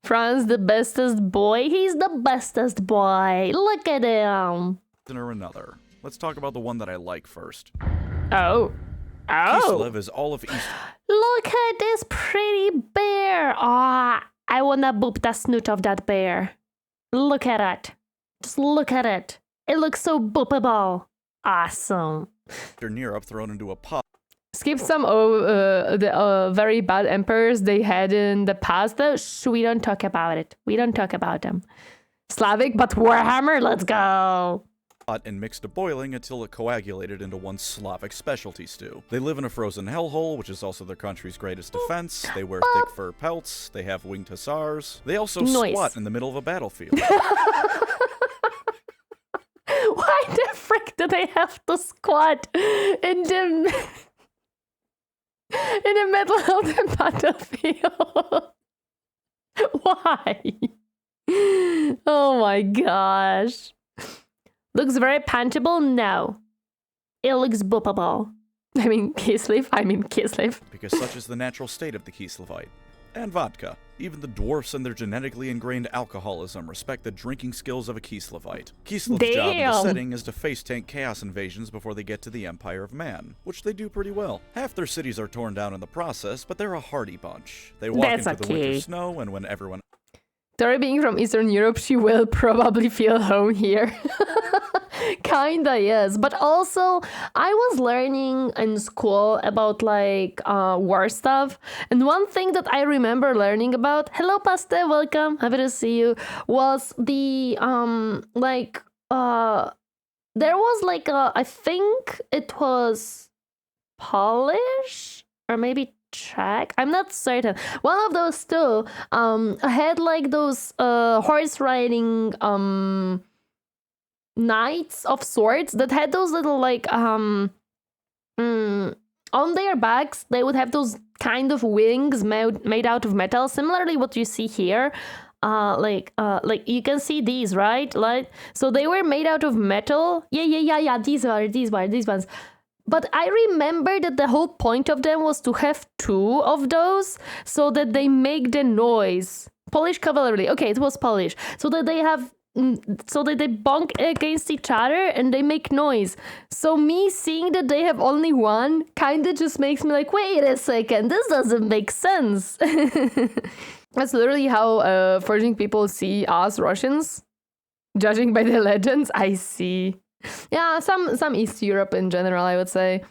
Franz, the bestest boy. He's the bestest boy. Look at him. Or another. Let's talk about the one that I like first. Oh. Kislev is all of East. Look at this pretty bear. I wanna boop the snoot of that bear. Look at it. Just look at it. It looks so boopable. Awesome. They're near up thrown into a pot. Skip some the very bad emperors they had in the past, though. We don't talk about it. We don't talk about them. Slavic, but Warhammer, let's go. And mixed to boiling until it coagulated into one Slavic specialty stew. They live in a frozen hellhole, which is also their country's greatest defense. They wear thick fur pelts. They have winged hussars. They also squat in the middle of a battlefield. Why the frick do they have to squat in the middle of the battlefield? Why? Oh my gosh. Looks very punchable? No. It looks boopable. I mean Kislev. Because such is the natural state of the Kislevite. And vodka. Even the dwarfs and their genetically ingrained alcoholism respect the drinking skills of a Kislevite. Kislev's job in the setting is to face tank chaos invasions before they get to the Empire of Man, which they do pretty well. Half their cities are torn down in the process, but they're a hardy bunch. They walk into the winter snow, and when everyone... Tori being from Eastern Europe, she will probably feel home here. Kinda, yes. But also, I was learning in school about like war stuff. And one thing that I remember learning about, hello Paste, welcome, happy to see you, was the there was like I think it was Polish or maybe Czech, I'm not certain. One of those two had like those horse riding knights of swords that had those little like on their backs they would have those kind of wings made out of metal, similarly what you see here. Like you can see these, right? Like, so they were made out of metal. Yeah. These ones. But I remember that the whole point of them was to have 2 of those so that they make the noise. Polish cavalry. Okay, it was Polish. So that they bonk against each other and they make noise. So me seeing that they have only one kind of just makes me like, wait a second, this doesn't make sense. That's literally how forging people see us Russians. Judging by the legends, I see. Yeah, some East Europe in general, I would say.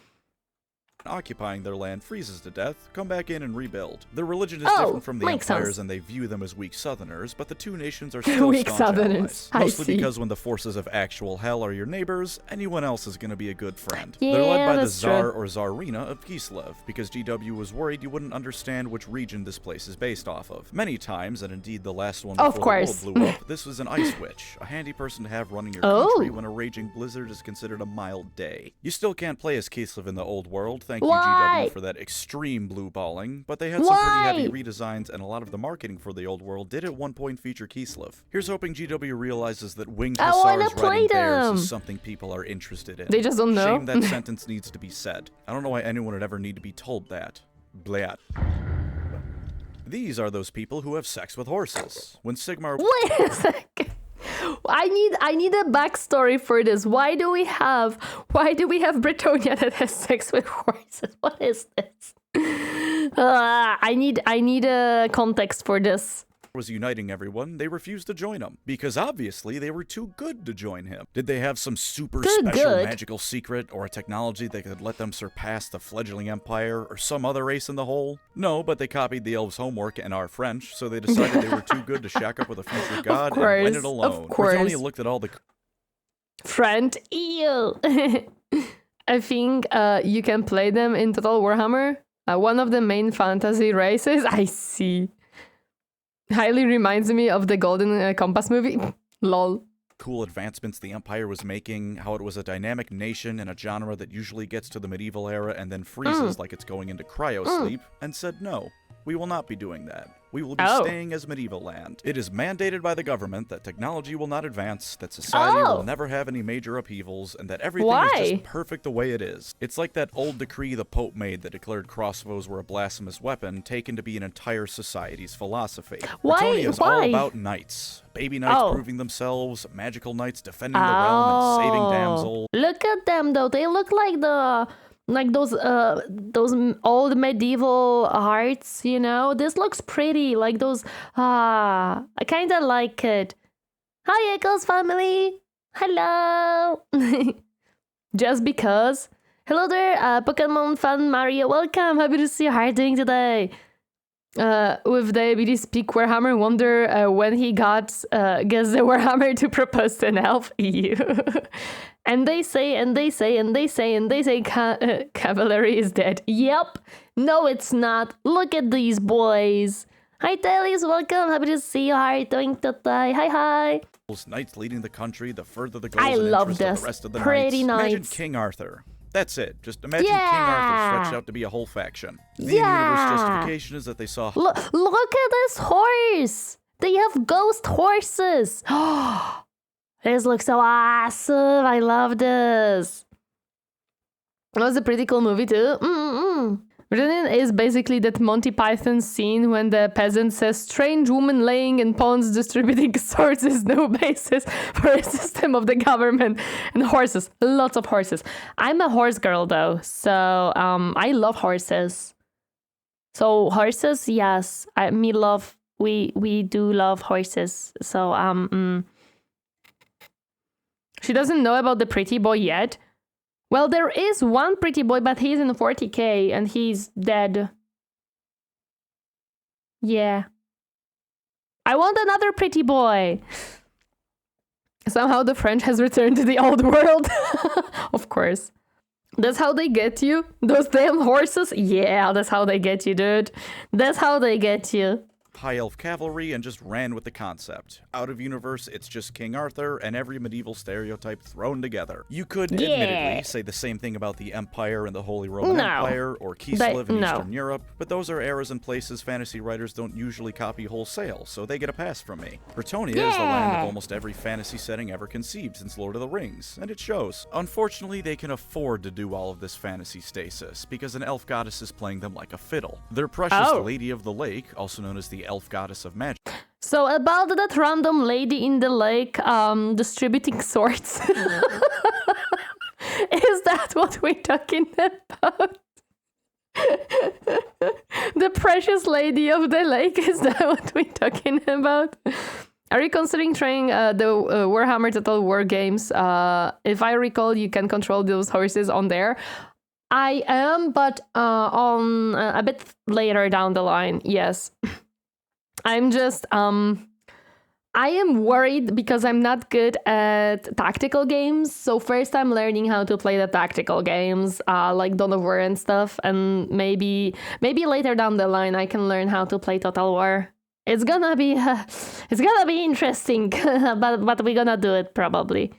Occupying their land freezes to death, come back in and rebuild. Their religion is different from the empires and they view them as weak southerners, but the two nations are still weak staunch southerners. allies. Mostly because when the forces of actual hell are your neighbors, anyone else is going to be a good friend. Yeah, they're led by the true. Tsar or Tsarina of Kislev, because GW was worried you wouldn't understand which region this place is based off of. Many times, and indeed the last one before the world blew up, this was an ice witch, a handy person to have running your country when a raging blizzard is considered a mild day. You still can't play as Kislev in the old world, thank you GW for that extreme blue balling, but they had some pretty heavy redesigns, and a lot of the marketing for the old world did at one point feature Kislev. Here's hoping GW realizes that winged hussars riding bears is something people are interested in. They just don't know. Shame that sentence needs to be said. I don't know why anyone would ever need to be told that. Blat. These are those people who have sex with horses. When Sigmar... Wait a second. I need a backstory for this. Why do we have Bretonnia that has sex with horses? What is this? I need a context for this. Was uniting everyone, they refused to join him because obviously they were too good to join him. Did they have some super special magical secret or a technology that could let them surpass the fledgling empire or some other race in the whole? No, but they copied the elves' homework and our French, so they decided they were too good to shack up with a future god and went it alone. Bretonnia looked at all the French eel. I think you can play them in Total Warhammer. One of the main fantasy races. I see. Highly reminds me of the Golden Compass movie. Lol. Cool advancements the Empire was making, how it was a dynamic nation in a genre that usually gets to the medieval era and then freezes like it's going into cryo-sleep, and said no, we will not be doing that. We will be staying as medieval land. It is mandated by the government that technology will not advance, that society will never have any major upheavals, and that everything is just perfect the way it is. It's like that old decree the Pope made that declared crossbows were a blasphemous weapon, taken to be an entire society's philosophy. Bretonnia is all about knights. Baby knights proving themselves, magical knights defending the realm and saving damsels. Look at them though, they look like those old medieval hearts, you know? This looks pretty, like those, I kind of like it. Hi, Echoes family! Hello! Just because. Hello there, Pokemon fan Mario, welcome! Happy to see you. How are you doing today? With Diabetes Peak Warhammer, wonder when he gets the Warhammer to propose to an elf. Ew. And they say, cavalry is dead. Yep. No, it's not. Look at these boys. Hi, Tailies. Welcome. Happy to see you. How are you doing today? Hi. Knights leading the country, the further the goals and interest of the rest of the Pretty knights. nice. Imagine King Arthur. That's it. Just imagine King Arthur stretched out to be a whole faction. The universe justification is that they saw... Look at this horse. They have ghost horses. This looks so awesome. I love this. It was a pretty cool movie too. Bretonnia is basically that Monty Python scene when the peasant says strange woman laying in ponds distributing swords is no basis for a system of the government. And horses. Lots of horses. I'm a horse girl though. So I love horses. So horses, yes. We do love horses. So she doesn't know about the pretty boy yet. Well, there is one pretty boy, but he's in 40k and he's dead. Yeah. I want another pretty boy. Somehow the French has returned to the old world. Of course. That's how they get you? Those damn horses? Yeah, that's how they get you, dude. That's how they get you. high elf cavalry and just ran with the concept. Out of universe, it's just King Arthur and every medieval stereotype thrown together. You could admittedly say the same thing about the Empire and the Holy Roman Empire, or Kislev in Eastern Europe, but those are eras and places fantasy writers don't usually copy wholesale, so they get a pass from me. Bretonnia is the land of almost every fantasy setting ever conceived since Lord of the Rings, and it shows. Unfortunately, they can afford to do all of this fantasy stasis, because an elf goddess is playing them like a fiddle. Their precious Lady of the Lake, also known as the elf goddess of magic. So about that random lady in the lake distributing swords. Is that what we're talking about? The precious lady of the lake, is that what we're talking about? Are you considering trying the Warhammer Total War games? If I recall, you can control those horses on there. I am, but on a bit later down the line, yes. I'm just, I am worried because I'm not good at tactical games. So first I'm learning how to play the tactical games, like Dawn of War and stuff. And maybe later down the line I can learn how to play Total War. It's gonna be interesting, but we're gonna do it probably.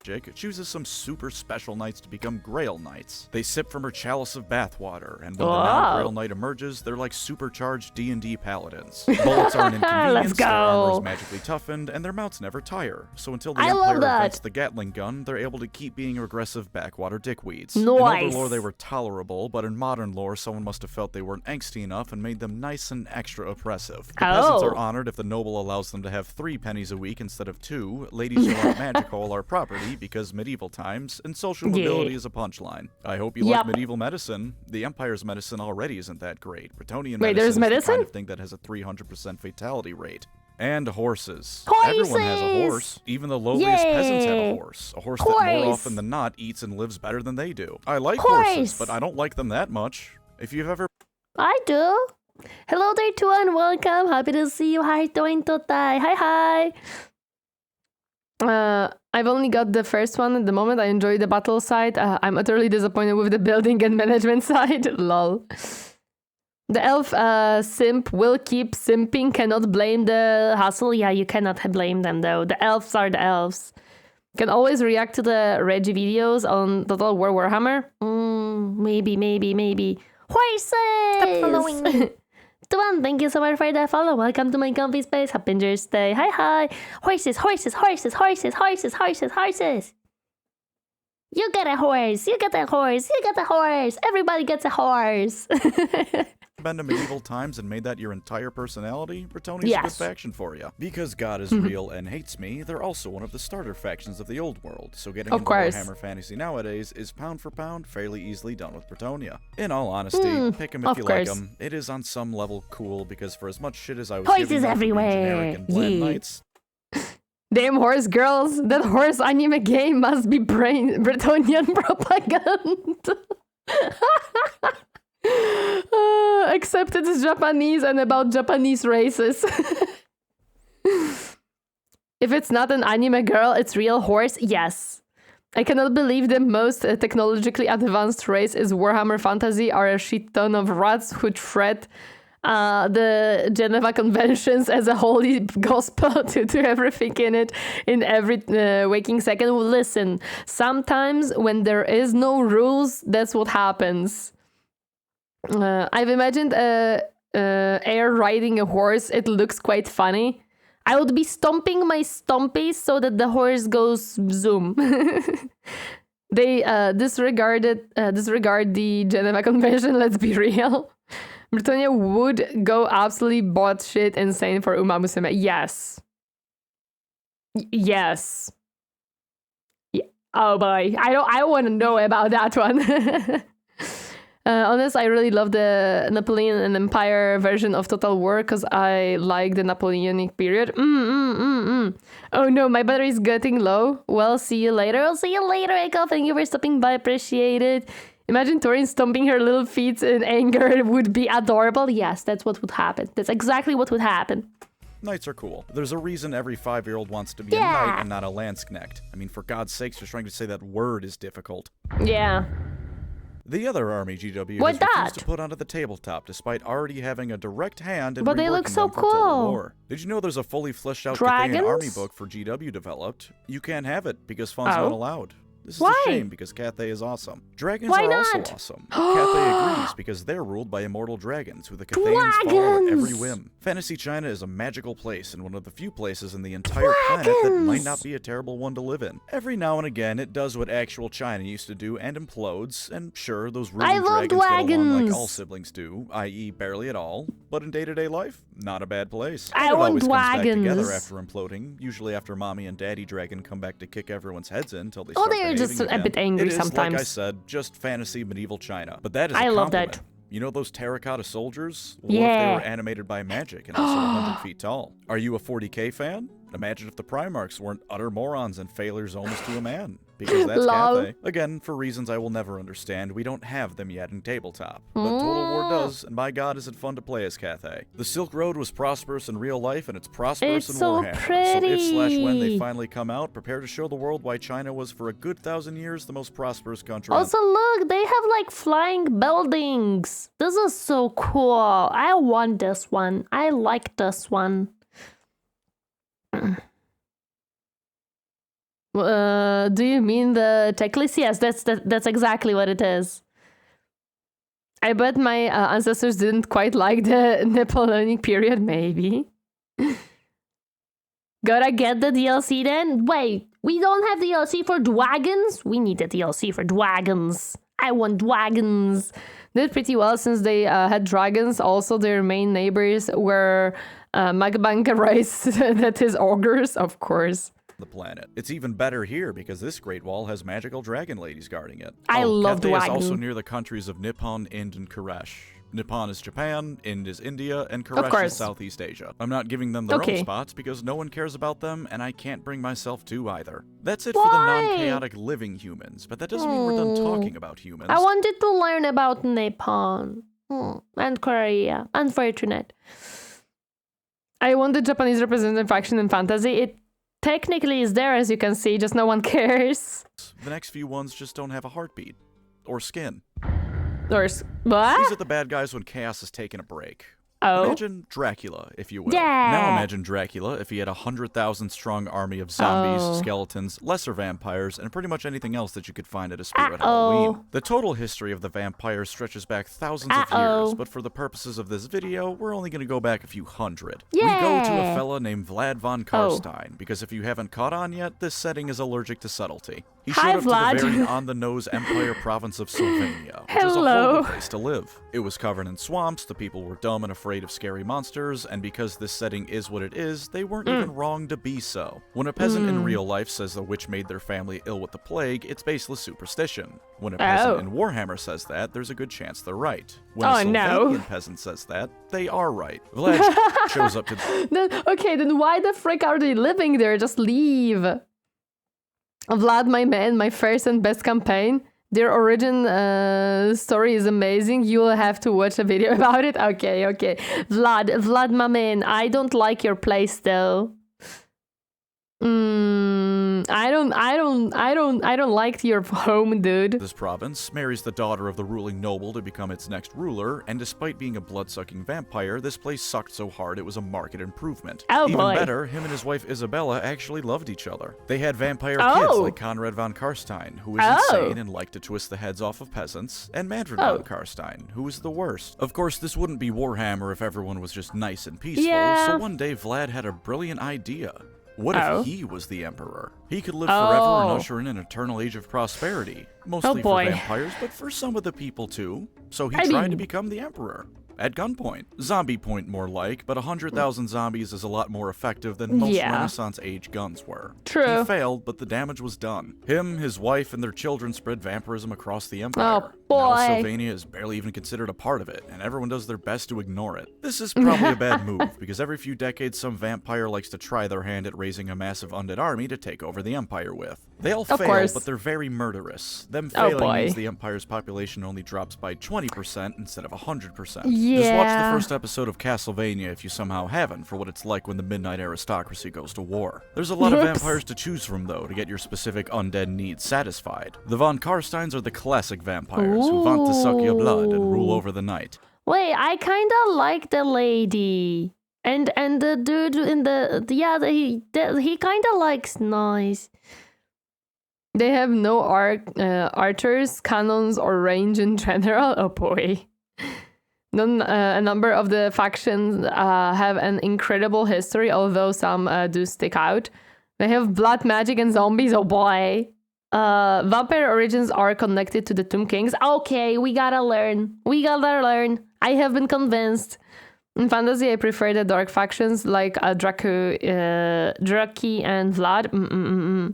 Jake chooses some super special knights to become Grail Knights. They sip from her chalice of bathwater, and when the non-Grail Knight emerges, they're like supercharged D&D paladins. Bullets are an inconvenience, their armor is magically toughened, and their mounts never tire. So until the Empire invents the Gatling gun, they're able to keep being aggressive backwater dickweeds. In older lore, they were tolerable, but in modern lore, someone must have felt they weren't angsty enough and made them nice and extra oppressive. The peasants are honored if the noble allows them to have 3 pennies a week instead of 2. Ladies who aren't magical are property, because medieval times, and social mobility is a punchline. I hope you like medieval medicine. The Empire's medicine already isn't that great. Bretonnian medicine is the kind of thing that has a 300% fatality rate. And horses. Everyone has a horse. Even the lowliest peasants have a horse. A horse that more often than not eats and lives better than they do. I like horses, but I don't like them that much. If you've ever... I do. Hello there, too, and welcome. Happy to see you. How are you doing today? Hi. I've only got the first one at the moment. I enjoy the battle side. I'm utterly disappointed with the building and management side. Lol. The elf simp will keep simping. Cannot blame the hustle. Yeah, you cannot blame them though. The elves are the elves. Can always react to the Reggie videos on Total War Warhammer. Maybe. Horses! Stop following me. Tuan, thank you so much for the follow. Welcome to my comfy space. Happy Thursday. Hi. Horses. You get a horse. Everybody gets a horse. Been to medieval times and made that your entire personality? Bretonnia's a good faction for you. Because God is real and hates me, they're also one of the starter factions of the old world, so getting into Warhammer Fantasy nowadays is pound for pound fairly easily done with Bretonnia. In all honesty, pick them if you like them. It is on some level cool, because for as much shit as I was giving them generic and bland knights... Damn horse girls, that horse anime game must be Bretonian propaganda. Except it's Japanese and about Japanese races. If it's not an anime girl, it's real horse. Yes. I cannot believe the most technologically advanced race is Warhammer Fantasy are a shit ton of rats who tread the Geneva Conventions as a holy gospel to everything in it in every waking second. Listen, sometimes when there is no rules, that's what happens. I've imagined air riding a horse. It looks quite funny. I would be stomping my stompies so that the horse goes zoom. They disregard the Geneva Convention, let's be real. Bretonnia would go absolutely batshit insane for Uma Musume. Yes. Yes. Yeah. Oh boy, I want to know about that one. Honest, I really love the Napoleon and Empire version of Total War because I like the Napoleonic period. Oh no, my battery's getting low. Well, see you later. I'll see you later, Echo. Thank you for stopping by. Appreciate it. Imagine Torineesan stomping her little feet in anger. It would be adorable. Yes, that's what would happen. That's exactly what would happen. Knights are cool. There's a reason every 5-year-old wants to be a knight and not a Landsknecht. I mean, for God's sakes, just trying to say that word is difficult. Yeah. The other army GW What has refused that? to put onto the tabletop despite already having a direct hand in But they look reworking so them for Total cool. War. Did you know there's a fully fleshed out Dragons? Cathayan army book for GW developed? You can't have it because funds Oh. not allowed. This is Why? a shame because Cathay is awesome. Dragons Why are not? also awesome. Cathay agrees because they're ruled by immortal dragons who the Cathayans follow at every Dragons! whim. Fantasy China is a magical place and one of the few places in the entire planet that might not be a terrible one to live in. Every now and again, it does what actual China used to do and implodes, and sure, those I ruling love dragons get along like dragons. all siblings do, i.e. barely at all, but in day-to-day life, not a bad place. I And it want always comes back dragons. together after imploding, usually after Mommy and Daddy Dragon come back to kick everyone's heads in until they Oh, start they're just behaving a bit again. angry It is, like I sometimes. said, just fantasy medieval China. But that is I a love that. compliment. You know those terracotta soldiers? What if Yeah. they were animated by magic and also 100 feet tall? Are you a 40K fan? Imagine if the Primarchs weren't utter morons and failures almost to a man. Because that's Lol. Cathay. Again, for reasons I will never understand, we don't have them yet in tabletop. But Total War does, and by God is it fun to play as Cathay. The Silk Road was prosperous in real life, and it's prosperous It's in so Warhammer. So if/when they pretty. finally come out, prepare to show the world why China was for a good 1,000 years the most prosperous country. Also, look, they have like flying buildings. This is so cool. I want this one. I like this one. Do you mean the checklist? Yes, that's exactly what it is. I bet my ancestors didn't quite like the Napoleonic period, maybe. Gotta get the DLC then? Wait, we don't have DLC for dragons? We need a DLC for dragons. I want dragons. Did pretty well since they had dragons. Also, their main neighbors were Magbanka race, that is ogres, of course. The planet. It's even better here because this Great Wall has magical dragon ladies guarding it. I love Cathay is dragon. also near the countries of Nippon, Ind, and Koresh. Nippon is Japan, Ind is India, and Koresh course. is Southeast Asia. I'm not giving them their Okay. own spots because no one cares about them, and I can't bring myself to either. That's it Why? for the non-chaotic living humans, but that doesn't mean we're done talking about humans. I wanted to learn about Nippon and Korea. Unfortunate. I want the Japanese representative faction in fantasy. It technically is there, as you can see, just no one cares. The next few ones just don't have a heartbeat. Or skin. Or what? These are the bad guys when chaos has taken a break. Oh. Imagine Dracula, if you will. Yeah. Now imagine Dracula if he had a 100,000 strong army of zombies, Oh. skeletons, lesser vampires, and pretty much anything else that you could find at a spirit Uh-oh. Halloween. The total history of the vampires stretches back thousands of years, but for the purposes of this video, we're only going to go back a few hundred. We go to Yeah. a fella named Vlad von Karstein, because if you haven't caught on yet, this setting is allergic to subtlety. He Hi, showed up Vlad. to the very on-the-nose empire province of Sylvania, which was a Hello. horrible place to live. It was covered in swamps, the people were dumb and afraid of scary monsters, and because this setting is what it is, they weren't even wrong to be so. When a peasant in real life says the witch made their family ill with the plague, it's baseless superstition. When a peasant in Warhammer says that, there's a good chance they're right. When a Sylvanian peasant says that, they are right. Vlad shows up to... Then why the frick are they living there? Just leave. Vlad, my man, my first and best campaign. Their origin story is amazing. You will have to watch a video about it. Okay. Vlad, my man, I don't like your place though. I don't like your home, dude. This province marries the daughter of the ruling noble to become its next ruler, and despite being a blood-sucking vampire, this place sucked so hard it was a marked improvement. Oh, Even boy. better, him and his wife Isabella actually loved each other. They had vampire kids Oh. like Conrad von Karstein, who is Oh. insane and liked to twist the heads off of peasants, and Manfred von Karstein, who is the worst. Of course, this wouldn't be Warhammer if everyone was just nice and peaceful, Yeah. so one day Vlad had a brilliant idea. What Oh. if he was the emperor? He could live forever and Oh. usher in an eternal age of prosperity. Mostly for boy. vampires, but for some of the people too. So he I tried to mean- become the emperor. At gunpoint. Zombie point more like, but 100,000 zombies is a lot more effective than most Yeah. Renaissance age guns were. True. He failed, but the damage was done. Him, his wife, and their children spread vampirism across the empire. Oh, boy. Now Sylvania is barely even considered a part of it, and everyone does their best to ignore it. This is probably a bad move, because every few decades some vampire likes to try their hand at raising a massive undead army to take over the empire with. They all Of fail, course. but they're very murderous. Them Oh, failing boy. means the empire's population only drops by 20% instead of 100%. Yeah. Just watch the first episode of Castlevania if you somehow haven't for what it's like when the midnight aristocracy goes to war. There's a lot of Oops. vampires to choose from though to get your specific undead needs satisfied. The von Karsteins are the classic vampires. vampires who want to suck your blood and rule over the night. Wait, I kind of like the lady. And the dude in he kind of likes nice. They have no archers, cannons, or range in general. Oh boy. A number of the factions have an incredible history, although some do stick out. They have blood magic and zombies. Oh boy. Vampire origins are connected to the Tomb Kings. Okay, we gotta learn. I have been convinced. In fantasy, I prefer the dark factions like Draki and Vlad.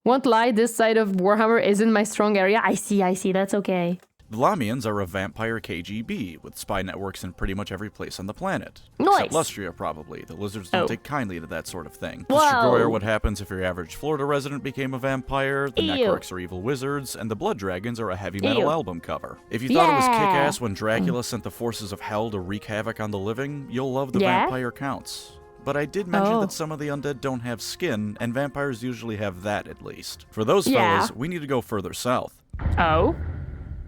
Won't lie, this side of Warhammer isn't my strong area. I see, that's okay. The Lamians are a vampire KGB with spy networks in pretty much every place on the planet. Nice. Except Lustria, probably. The lizards don't take kindly to that sort of thing. Whoa. Destroyer, what happens if your average Florida resident became a vampire? The Necrocs are evil wizards, and the Blood Dragons are a heavy metal album cover. If you thought it was kick-ass when Dracula sent the forces of hell to wreak havoc on the living, you'll love the vampire counts. But I did mention that some of the undead don't have skin, and vampires usually have that at least. For those fellas, we need to go further south. Oh?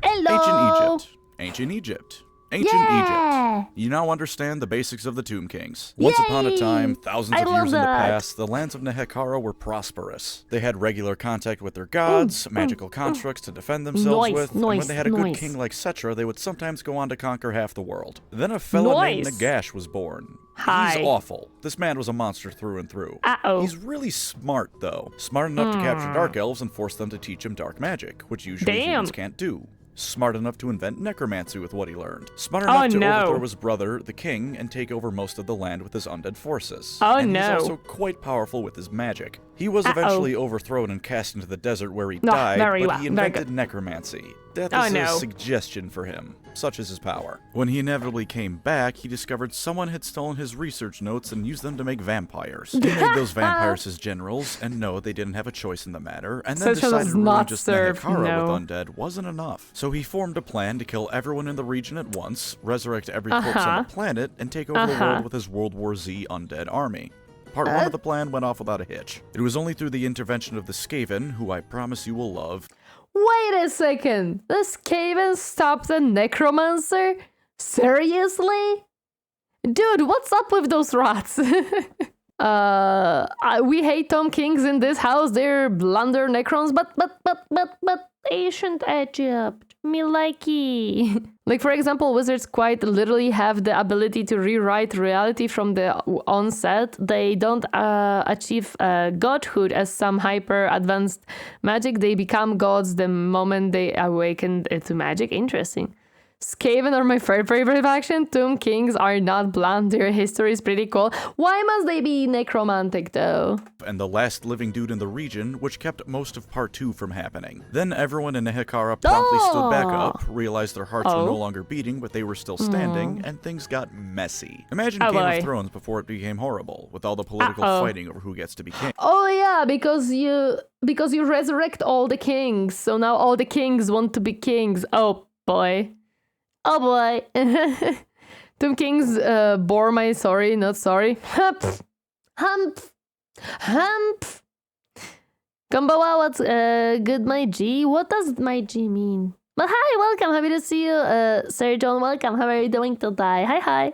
Hello. Ancient Egypt. You now understand the basics of the Tomb Kings. Once upon a time, thousands of years in the past, the lands of Nehekara were prosperous. They had regular contact with their gods, magical constructs to defend themselves with, and when they had a good king like Settra, they would sometimes go on to conquer half the world. Then a fellow named Nagash was born. He's awful. This man was a monster through and through. He's really smart, though. Smart enough to capture dark elves and force them to teach him dark magic, which usually humans can't do. Smart enough to invent necromancy with what he learned. Smart enough to overthrow his brother, the king, and take over most of the land with his undead forces. He's also quite powerful with his magic. He was eventually overthrown and cast into the desert where he died, but he invented necromancy. Death is a suggestion for him. Such is his power. When he inevitably came back, he discovered someone had stolen his research notes and used them to make vampires. He made those vampires his generals, and no, they didn't have a choice in the matter, and then decided ruling just Nehekara with undead wasn't enough. So he formed a plan to kill everyone in the region at once, resurrect every corpse on the planet, and take over the world with his World War Z undead army. Part 1 of the plan went off without a hitch. It was only through the intervention of the Skaven, who I promise you will love. Wait a second! The Skaven stopped the necromancer? Seriously? Dude, what's up with those rats? We hate Tomb Kings in this house. They're blunder necrons, but ancient Egypt, me likey. Like, for example, wizards quite literally have the ability to rewrite reality from the onset. They don't achieve godhood as some hyper-advanced magic. They become gods the moment they awaken to magic. Interesting. Skaven are my third favorite faction. Tomb Kings are not blunt. Their history is pretty cool. Why must they be necromantic, though? And the last living dude in the region, which kept most of Part 2 from happening. Then everyone in Nehekara promptly stood back up, realized their hearts were no longer beating, but they were still standing, and things got messy. Imagine Game of Thrones before it became horrible, with all the political fighting over who gets to be king. Oh yeah, because you resurrect all the kings, so now all the kings want to be kings. Oh boy. Oh boy. Tomb Kings bore my sorry, not sorry. Hump. Gumbawa, what's good, my G? What does my G mean? But hi, welcome. Happy to see you, Sir John. Welcome. How are you doing today? Hi.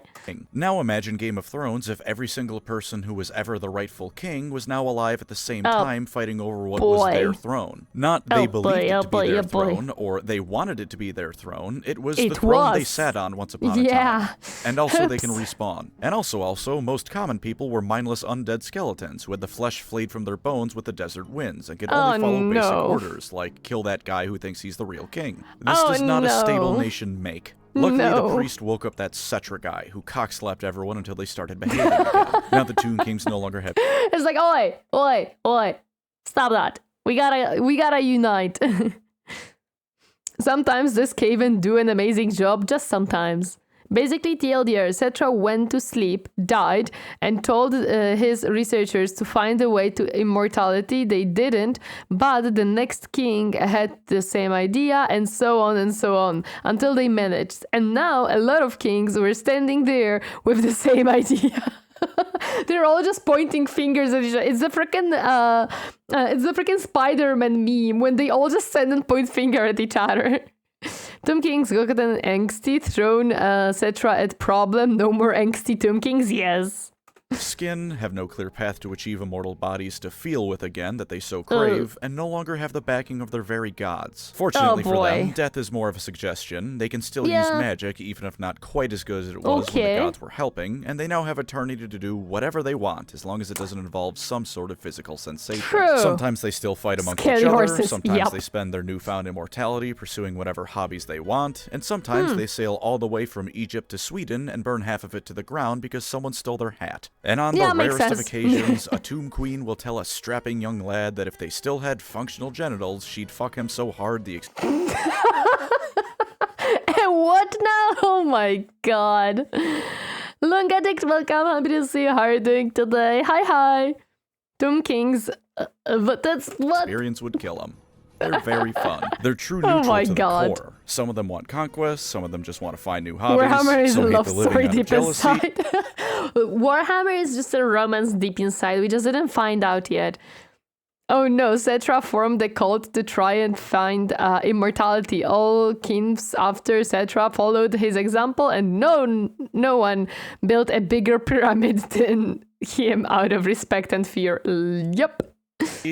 Now imagine Game of Thrones if every single person who was ever the rightful king was now alive at the same time fighting over what was their throne. Not they believed it to be their throne, or they wanted it to be their throne. It was the throne they sat on once upon a time. And also they can respawn. And also, most common people were mindless undead skeletons who had the flesh flayed from their bones with the desert winds and could only follow basic orders, like kill that guy who thinks he's the real king. This does not a stable nation make. Luckily, the priest woke up that Settra guy who cockslapped everyone until they started behaving again. Now the Tomb Kings no longer have... It's like, oi, stop that. We gotta unite. Sometimes the Skaven do an amazing job, just sometimes. Basically, TLDR, Settra went to sleep, died, and told his researchers to find a way to immortality. They didn't, but the next king had the same idea, and so on, until they managed. And now a lot of kings were standing there with the same idea. They're all just pointing fingers at each other. It's the freaking Spider-Man meme when they all just stand and point finger at each other. Tomb Kings got an angsty throne, etc. at problem. No more angsty Tomb Kings, yes. Skin have no clear path to achieve immortal bodies to feel with again that they so crave, and no longer have the backing of their very gods. Fortunately for them, death is more of a suggestion. They can still use magic, even if not quite as good as it was when the gods were helping, and they now have eternity to do whatever they want, as long as it doesn't involve some sort of physical sensation. True. Sometimes they still fight amongst each other, sometimes they spend their newfound immortality pursuing whatever hobbies they want, and sometimes they sail all the way from Egypt to Sweden and burn half of it to the ground because someone stole their hat. And on the rarest of occasions, a tomb queen will tell a strapping young lad that if they still had functional genitals, she'd fuck him so hard the And what now? Oh my god. Long Addict, welcome. Happy to see you. How are you doing today? Hi. Tomb Kings, but that's what? Experience would kill them. They're very fun. They're true neutral to the core. Some of them want conquest, some of them just want to find new hobbies. Warhammer is a some love hate the living story out of deep jealousy. inside. Warhammer is just a romance deep inside. We just didn't find out yet. Oh no, Cetra formed a cult to try and find immortality. All kings after Cetra followed his example, and no one built a bigger pyramid than him out of respect and fear. Yep.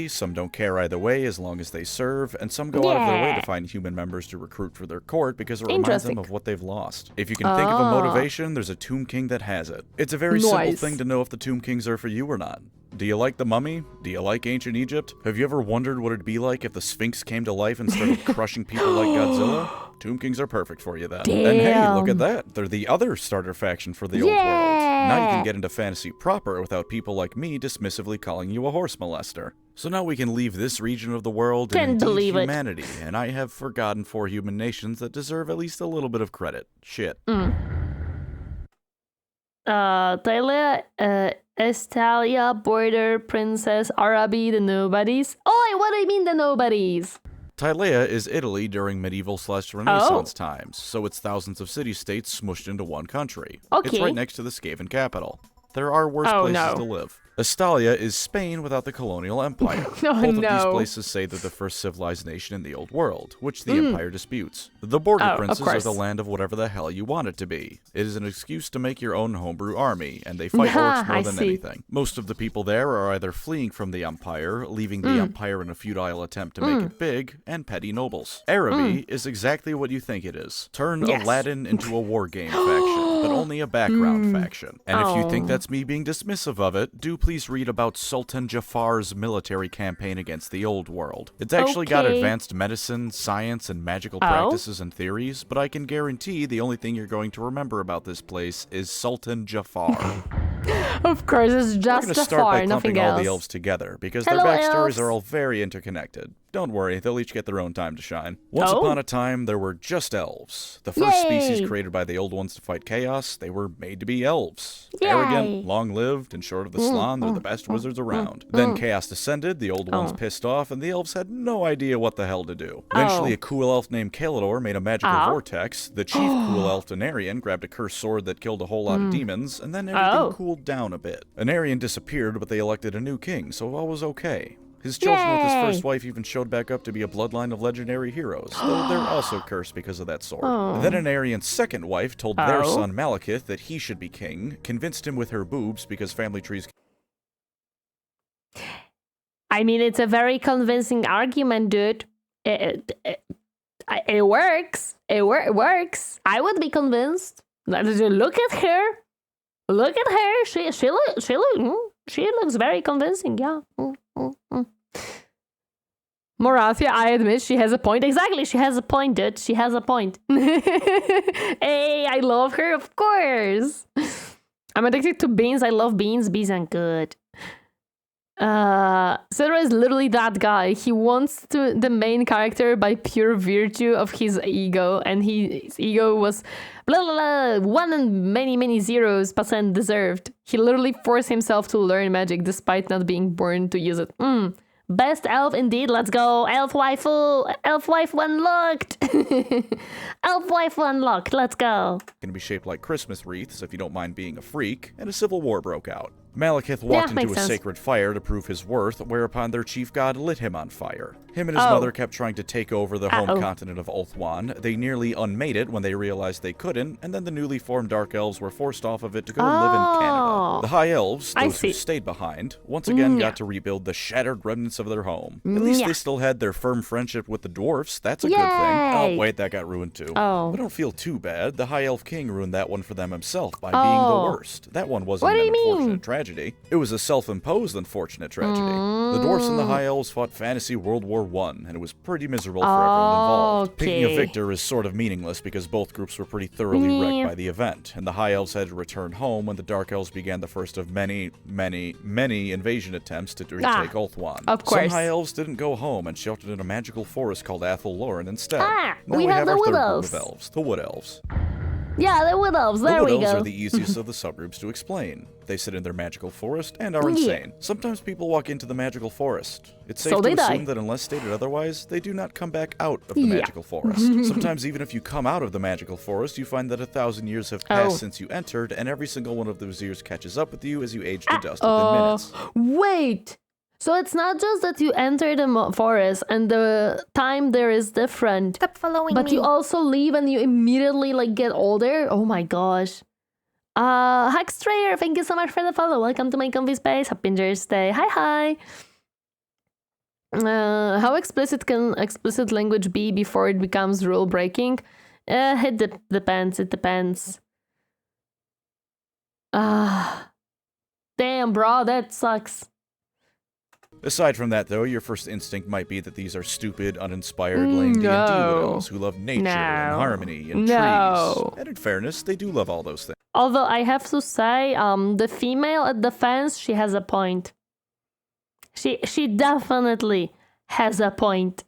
Some don't care either way as long as they serve, and some go out of their way to find human members to recruit for their court because it reminds them of what they've lost. If you can think of a motivation, there's a Tomb King that has it. It's a very simple thing to know if the Tomb Kings are for you or not. Do you like the mummy? Do you like ancient Egypt? Have you ever wondered what it'd be like if the Sphinx came to life and started crushing people like Godzilla? Tomb Kings are perfect for you then. Damn. And hey, look at that. They're the other starter faction for the old world. Now you can get into fantasy proper without people like me dismissively calling you a horse molester. So now we can leave this region of the world and indeed humanity, and I have forgotten 4 human nations that deserve at least a little bit of credit. Shit. Taylor, Estalia, Border, Princess, Arabi, the Nobodies. Oh, what do you mean the Nobodies? Tylea is Italy during medieval/Renaissance times, so it's thousands of city-states smushed into one country. It's right next to the Skaven capital. There are worse places to live. Estalia is Spain without the colonial empire. Both of these places say they're the first civilized nation in the old world, which the empire disputes. The border princes are the land of whatever the hell you want it to be. It is an excuse to make your own homebrew army, and they fight orcs more than anything. Most of the people there are either fleeing from the empire, leaving the empire in a futile attempt to make it big, and petty nobles. Araby is exactly what you think it is. Turn Aladdin into a war game faction, but only a background faction. And if you think that's me being dismissive of it, do please read about Sultan Jafar's military campaign against the old world. It's actually got advanced medicine, science, and magical practices and theories, but I can guarantee the only thing you're going to remember about this place is Sultan Jafar. Of course, it's just We're going to start by nothing clumping else. all the elves together, because their backstories are all very interconnected. Don't worry, they'll each get their own time to shine. Once upon a time, there were just elves. The first species created by the old ones to fight chaos, they were made to be elves. Arrogant, long-lived, and short of the slan, they're the best wizards around. Then chaos descended, the old ones pissed off, and the elves had no idea what the hell to do. Eventually, a cool elf named Kalidor made a magical vortex. The chief cool elf, Anarian, grabbed a cursed sword that killed a whole lot of demons, and then everything cooled down a bit. Anarian disappeared, but they elected a new king, so all was okay. His children with his first wife even showed back up to be a bloodline of legendary heroes, though they're also cursed because of that sword. Then Anarian's second wife told their son Malekith that he should be king, convinced him with her boobs because family trees... I mean, it's a very convincing argument, dude. It works. It works. I would be convinced. Look at her. Look at her. She looks very convincing. Yeah. Morathia, I admit she has a point. Exactly, she has a point, dude. She has a point. Hey, I love her, of course. I'm addicted to beans. I love beans. Beans are good. Cedra is literally that guy. He wants to the main character by pure virtue of his ego, and his ego was blah, blah, blah, 1 and many zeros % deserved. He literally forced himself to learn magic despite not being born to use it. Best elf indeed. Let's go. Elf waifu. Elf waifu unlocked. Elf waifu unlocked. Let's go. Can be shaped like Christmas wreaths if you don't mind being a freak, and a civil war broke out. Malekith walked makes into a sense. sacred fire to prove his worth, whereupon their chief god lit him on fire. Him and his mother kept trying to take over the home continent of Ulthuan. They nearly unmade it when they realized they couldn't, and then the newly formed Dark Elves were forced off of it to go live in Canada. The High Elves, those who stayed behind, once again got to rebuild the shattered remnants of their home. At least they still had their firm friendship with the Dwarfs. That's a good thing. Oh, wait, that got ruined too. But don't feel too bad. The High Elf King ruined that one for them himself by being the worst. That one wasn't an unfortunate tragedy. It was a self-imposed unfortunate tragedy. The Dwarfs and the High Elves fought Fantasy World War I, and it was pretty miserable for everyone involved. Picking a victor is sort of meaningless because both groups were pretty thoroughly wrecked by the event, and the High Elves had to return home when the Dark Elves began the first of many invasion attempts to retake Ulthuan. Of course. Some High Elves didn't go home and sheltered in a magical forest called Athel Loren instead. Now we have the our Wood third Elves. group of elves, the Wood Elves. Yeah, the Wood Elves. There we The Wood Elves go. are the easiest of the subgroups to explain. They sit in their magical forest and are insane. Sometimes people walk into the magical forest. It's safe to assume that unless stated otherwise, they do not come back out of the magical forest. Sometimes even if you come out of the magical forest, you find that 1,000 years have passed since you entered, and every single one of those years catches up with you as you age to dust within minutes. Wait! So it's not just that you enter the forest and the time there is different. Stop following but me. you also leave and you immediately like get older? Oh my gosh. Hackstrayer, thank you so much for the follow. Welcome to my comfy space. Happy Thursday. Hi. How explicit can explicit language be before it becomes rule breaking? It depends. It depends. Damn, bro, that sucks. Aside from that, though, your first instinct might be that these are stupid, uninspired, lame D&D widows who love nature and harmony and trees. And in fairness, they do love all those things. Although I have to say, the female at the fence, she has a point. She definitely has a point.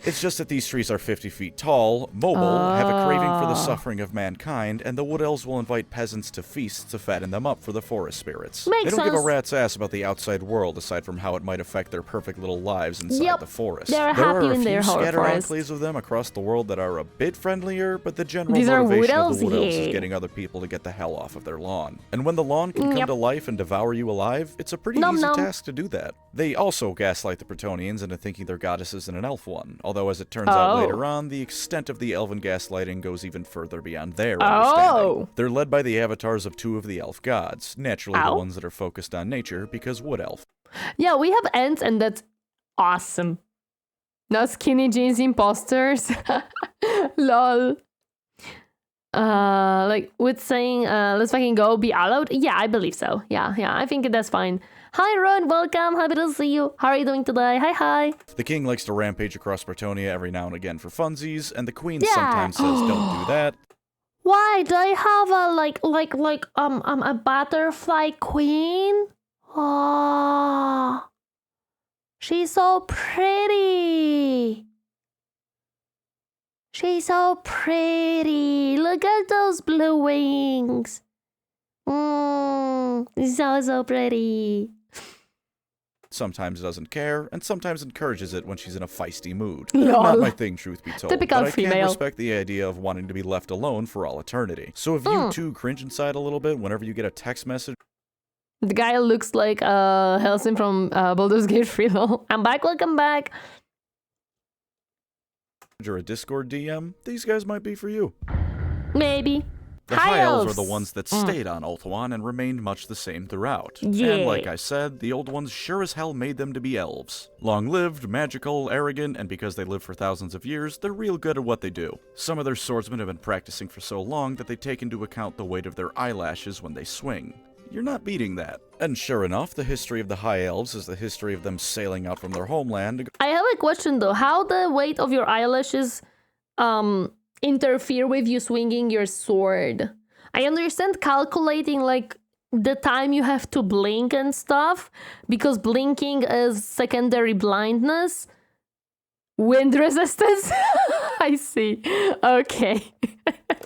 It's just that these trees are 50 feet tall, mobile, have a craving for the suffering of mankind, and the Wood Elves will invite peasants to feasts to fatten them up for the forest spirits. They don't give a rat's ass about the outside world, aside from how it might affect their perfect little lives inside the forest. They're happy in their whole scattered forest. enclaves of them across the world that are a bit friendlier, but the general These are motivation Wood of the Wood Elves is Elves, getting other people to get the hell off of their lawn. And when the lawn can come to life and devour you alive, it's a pretty easy task to do that. They also gaslight the Bretonnians into thinking their goddess is an elf one, although as it turns out later on, the extent of the elven gaslighting goes even further beyond their understanding. They're led by the avatars of two of the elf gods, naturally the ones that are focused on nature, because Wood Elf. Yeah, we have ants and that's awesome. Not skinny jeans imposters. Lol. Like with saying let's fucking go be allowed? Yeah, I believe so. Yeah, I think that's fine. Hi Ron, welcome, happy to see you. How are you doing today? Hi. The king likes to rampage across Bretonnia every now and again for funsies, and the queen sometimes says don't do that. Why? Do I have a a butterfly queen? Oh, she's so pretty. She's so pretty. Look at those blue wings. So pretty. Sometimes doesn't care, and sometimes encourages it when she's in a feisty mood. Lol. Not my thing, truth be told. Typical but I female. can respect the idea of wanting to be left alone for all eternity. So if you too cringe inside a little bit whenever you get a text message The guy looks like Helsing from Baldur's Gate 3. I'm back, welcome back. or a Discord DM, these guys might be for you. Maybe. The High Elves are the ones that stayed on Ulthuan and remained much the same throughout. Yeah. And like I said, the old ones sure as hell made them to be elves. Long-lived, magical, arrogant, and because they live for thousands of years, they're real good at what they do. Some of their swordsmen have been practicing for so long that they take into account the weight of their eyelashes when they swing. You're not beating that. And sure enough, the history of the High Elves is the history of them sailing out from their homeland. I have a question though. How the weight of your eyelashes interfere with you swinging your sword? I understand calculating like the time you have to blink and stuff, because blinking is secondary blindness. Wind resistance? I see. Okay.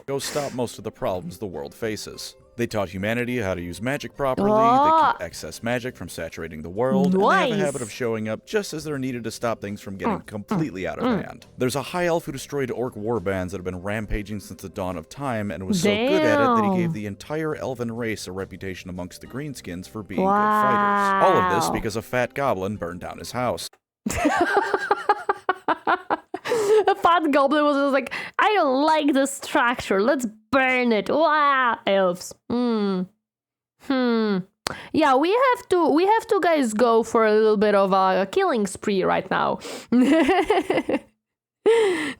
Go stop most of the problems the world faces. They taught humanity how to use magic properly, they keep excess magic from saturating the world, and they have a habit of showing up just as they're needed to stop things from getting completely out of hand. There's a high elf who destroyed orc warbands that have been rampaging since the dawn of time, and was so good at it that he gave the entire elven race a reputation amongst the greenskins for being good fighters. All of this because a fat goblin burned down his house. A fat goblin was just like, I don't like the structure. Let's burn it. Wow, elves. Yeah, we have to guys go for a little bit of a killing spree right now.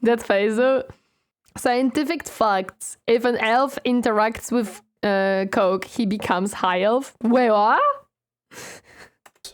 That phase though. Scientific facts. If an elf interacts with coke, he becomes high elf. Wait, what?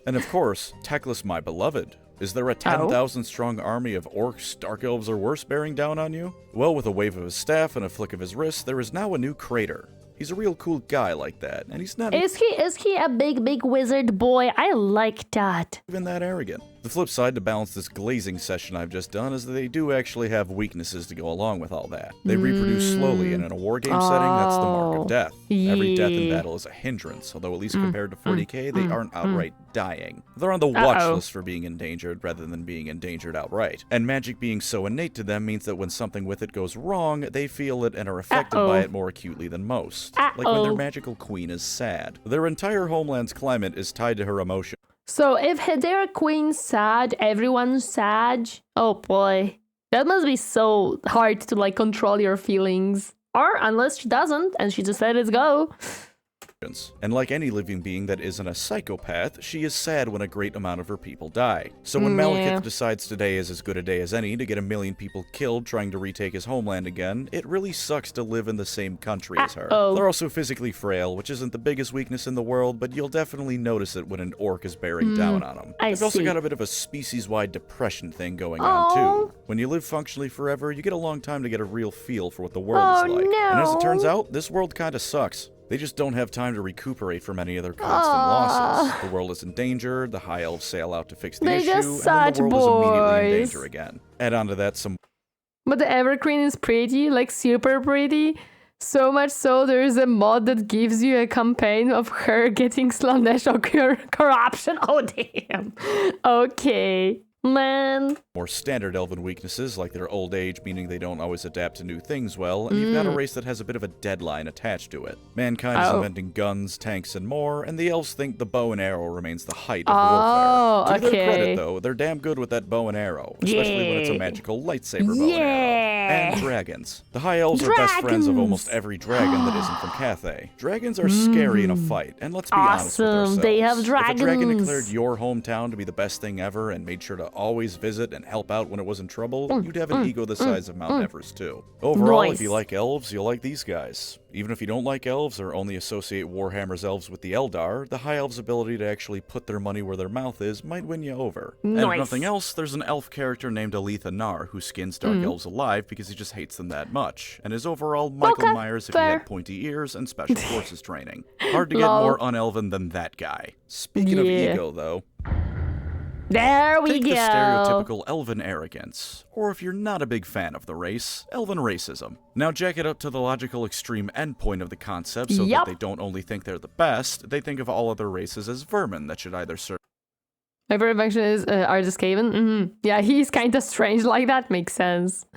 And of course, Teclis, my beloved. Is there a 10,000 strong army of orcs, dark elves, or worse bearing down on you? Well, with a wave of his staff and a flick of his wrist, there is now a new crater. He's a real cool guy like that, and he's not Is he a big wizard boy? I like that. even that arrogant. The flip side to balance this glazing session I've just done is that they do actually have weaknesses to go along with all that. They reproduce slowly, and in a war game setting, that's the mark of death. Every death in battle is a hindrance, although at least compared to 40k, they aren't outright dying. They're on the watch list for being endangered rather than being endangered outright. And magic being so innate to them means that when something with it goes wrong, they feel it and are affected by it more acutely than most. Like when their magical queen is sad. Their entire homeland's climate is tied to her emotion. So if their queen's sad, everyone's sad. Oh boy. That must be so hard to like control your feelings. Or unless she doesn't and she just let it go. And like any living being that isn't a psychopath, she is sad when a great amount of her people die. So when Malekith decides today is as good a day as any to get 1 million people killed trying to retake his homeland again, it really sucks to live in the same country as her. They're also physically frail, which isn't the biggest weakness in the world, but you'll definitely notice it when an orc is bearing down on them. They've also got a bit of a species-wide depression thing going on too. When you live functionally forever, you get a long time to get a real feel for what the world is like. And as it turns out, this world kinda sucks. They just don't have time to recuperate from any of their constant losses. The world is in danger, the High Elves sail out to fix the issue, and then the world is immediately in danger again. Add on to that some... But the Evergreen is pretty, like super pretty. So much so there's a mod that gives you a campaign of her getting Slaanesh or corruption. Oh damn. Okay. Man. More standard elven weaknesses, like their old age, meaning they don't always adapt to new things well, and you've got a race that has a bit of a deadline attached to it. Mankind is inventing guns, tanks, and more, and the elves think the bow and arrow remains the height of warfare. To their credit, though, they're damn good with that bow and arrow, especially when it's a magical lightsaber bow and arrow. And dragons. The High Elves are best friends of almost every dragon that isn't from Cathay. Dragons are scary in a fight, and let's be honest with ourselves. They have dragons. If a dragon declared your hometown to be the best thing ever and made sure to always visit and help out when it was in trouble, you'd have an ego the size of Mount Everest too. Overall, if you like elves, you'll like these guys. Even if you don't like elves or only associate Warhammer's elves with the Eldar, the High Elves' ability to actually put their money where their mouth is might win you over. And if nothing else, there's an elf character named Aletha Nar who skins dark elves alive because he just hates them that much, and is overall Michael Myers if he had pointy ears and special forces training. Hard to get more unelven than that guy. Speaking of ego, though... There we go. Take the stereotypical elven arrogance, or if you're not a big fan of the race, elven racism. Now jack it up to the logical extreme endpoint of the concept so that they don't only think they're the best, they think of all other races as vermin that should either serve... My favorite function is are the Skaven. Yeah, he's kind of strange like that. Makes sense.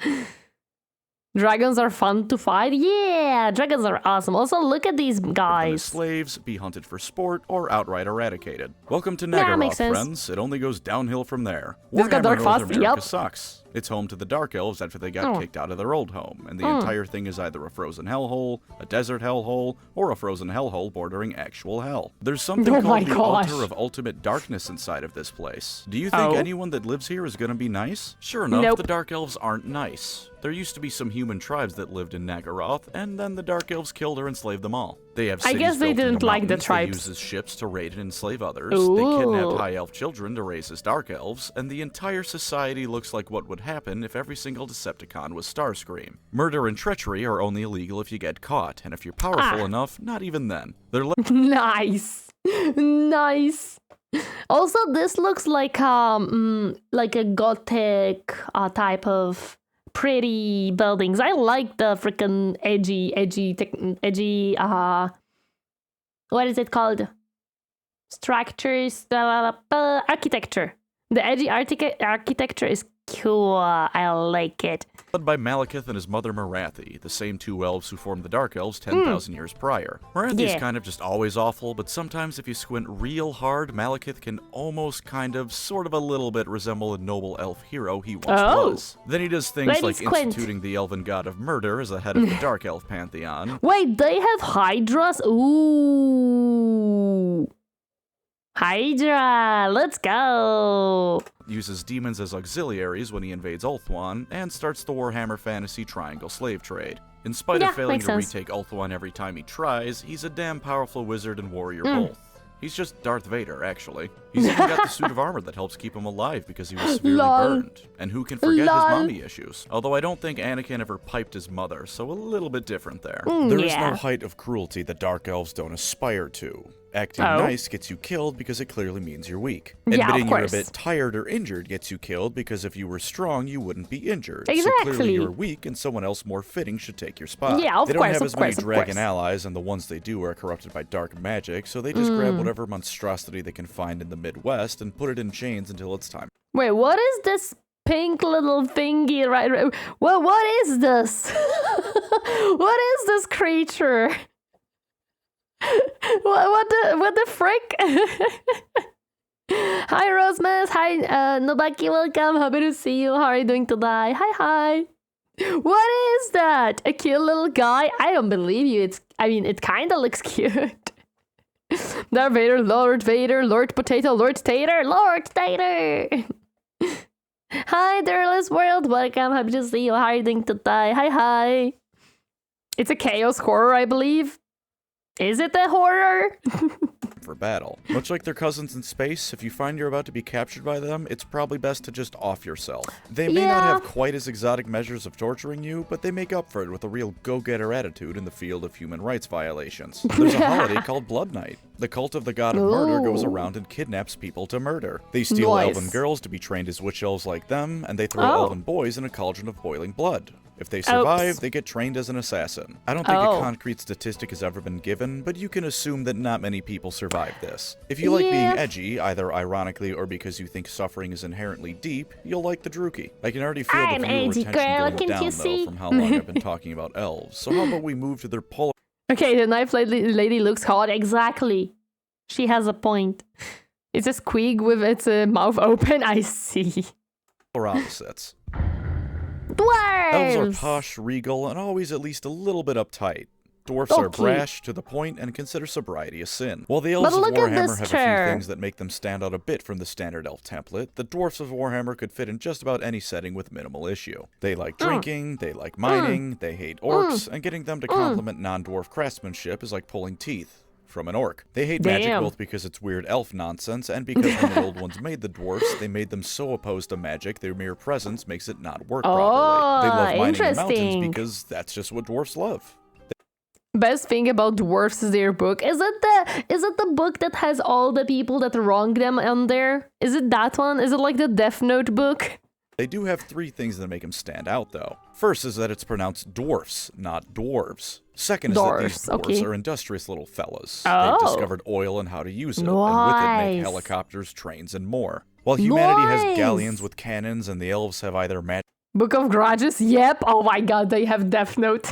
Dragons are fun to fight. Yeah, dragons are awesome. Also, look at these guys. Slaves, be hunted for sport, or outright eradicated. Welcome to Nagaroth, friends. It only goes downhill from there. Warhammer North America sucks. It's home to the Dark Elves after they got kicked out of their old home, and the entire thing is either a frozen hellhole, a desert hellhole, or a frozen hellhole bordering actual hell. There's something called the Altar of Ultimate Darkness inside of this place. Do you think anyone that lives here is gonna be nice? Sure enough, the Dark Elves aren't nice. There used to be some human tribes that lived in Nagaroth, and then the Dark Elves killed or enslaved them all. They have cities I guess they didn't like the tribes. They use as ships to raid and enslave others. They kidnapped High Elf children to raise as Dark Elves, and the entire society looks like what would happen if every single Decepticon was Starscream. Murder and treachery are only illegal if you get caught, and if you're powerful enough, not even then. They're nice. Nice. Also, this looks like a gothic type of pretty buildings. I like the freaking edgy what is it called? Structures, architecture. The edgy architecture is cool. I like it. Led by Malekith and his mother Marathi, the same two elves who formed the Dark Elves 10,000 years prior. Marathi's kind of just always awful, but sometimes if you squint real hard, Malekith can almost sort of a little bit resemble a noble elf hero he once was. Then he does things like instituting the elven god of murder as the head of the Dark Elf pantheon. Wait, they have Hydras? Ooh. Hydra, let's go! Uses demons as auxiliaries when he invades Ulthuan, and starts the Warhammer Fantasy Triangle slave trade. In spite of failing to retake Ulthuan every time he tries, he's a damn powerful wizard and warrior both. He's just Darth Vader, actually. He's even got the suit of armor that helps keep him alive because he was severely burned. And who can forget his mommy issues? Although I don't think Anakin ever piped his mother, so a little bit different there. There is no height of cruelty that Dark Elves don't aspire to. Acting nice gets you killed because it clearly means you're weak. Admitting you're a bit tired or injured gets you killed because if you were strong, you wouldn't be injured. So clearly you're weak and someone else more fitting should take your spot. Yeah, they don't have as many dragon allies, and the ones they do are corrupted by dark magic, so they just grab whatever monstrosity they can find in the Midwest and put it in chains until it's time. Wait, what is this pink little thingy right? Well, what is this? What is this creature? What the frick? Hi Rosmas, hi Nobaki, welcome, happy to see you. How are you doing today? Hi. What is that? A cute little guy? I don't believe you. It kinda looks cute. Darth Vader, Lord Potato, Lord Tater. Hi Daryless World, welcome, happy to see you. How are you doing today? Hi. It's a chaos horror, I believe. Is it a horror? For battle. Much like their cousins in space, if you find you're about to be captured by them, it's probably best to just off yourself. They may not have quite as exotic measures of torturing you, but they make up for it with a real go-getter attitude in the field of human rights violations. There's a holiday called Blood Night. The cult of the god of murder goes around and kidnaps people to murder. They steal elven girls to be trained as witch elves like them, and they throw elven boys in a cauldron of boiling blood. If they survive, they get trained as an assassin. I don't think a concrete statistic has ever been given, but you can assume that not many people survive this. If you like being edgy, either ironically or because you think suffering is inherently deep, you'll like the Druki. I can already feel the viewer retention going down, though, from how long I've been talking about elves. So how about we move to their polar... Okay, the knife lady looks hot. Exactly. She has a point. It's a squeak with its mouth open. I see. Polar opposites. Dwarves! Elves are posh, regal, and always at least a little bit uptight. Dwarfs are brash, to the point, and consider sobriety a sin. While the Elves of Warhammer have a few things that make them stand out a bit from the standard elf template, the Dwarfs of Warhammer could fit in just about any setting with minimal issue. They like drinking, they like mining, they hate orcs, and getting them to compliment non-dwarf craftsmanship is like pulling teeth from an orc. They hate magic both because it's weird elf nonsense and because when the old ones made the dwarfs, they made them so opposed to magic their mere presence makes it not work properly. They love mining in mountains because that's just what dwarfs love. Best thing about dwarfs is their book. Is it the book that has all the people that wronged them on there? Is it that one? Is it like the Death Note book? They do have three things that make them stand out, though. First is that it's pronounced dwarfs, not dwarves. Second is that these dwarves are industrious little fellas. They've discovered oil and how to use it, and with it make helicopters, trains, and more. While humanity has galleons with cannons, and the elves have either magic... Book of Grudges? Yep. Oh my god, they have Death Note.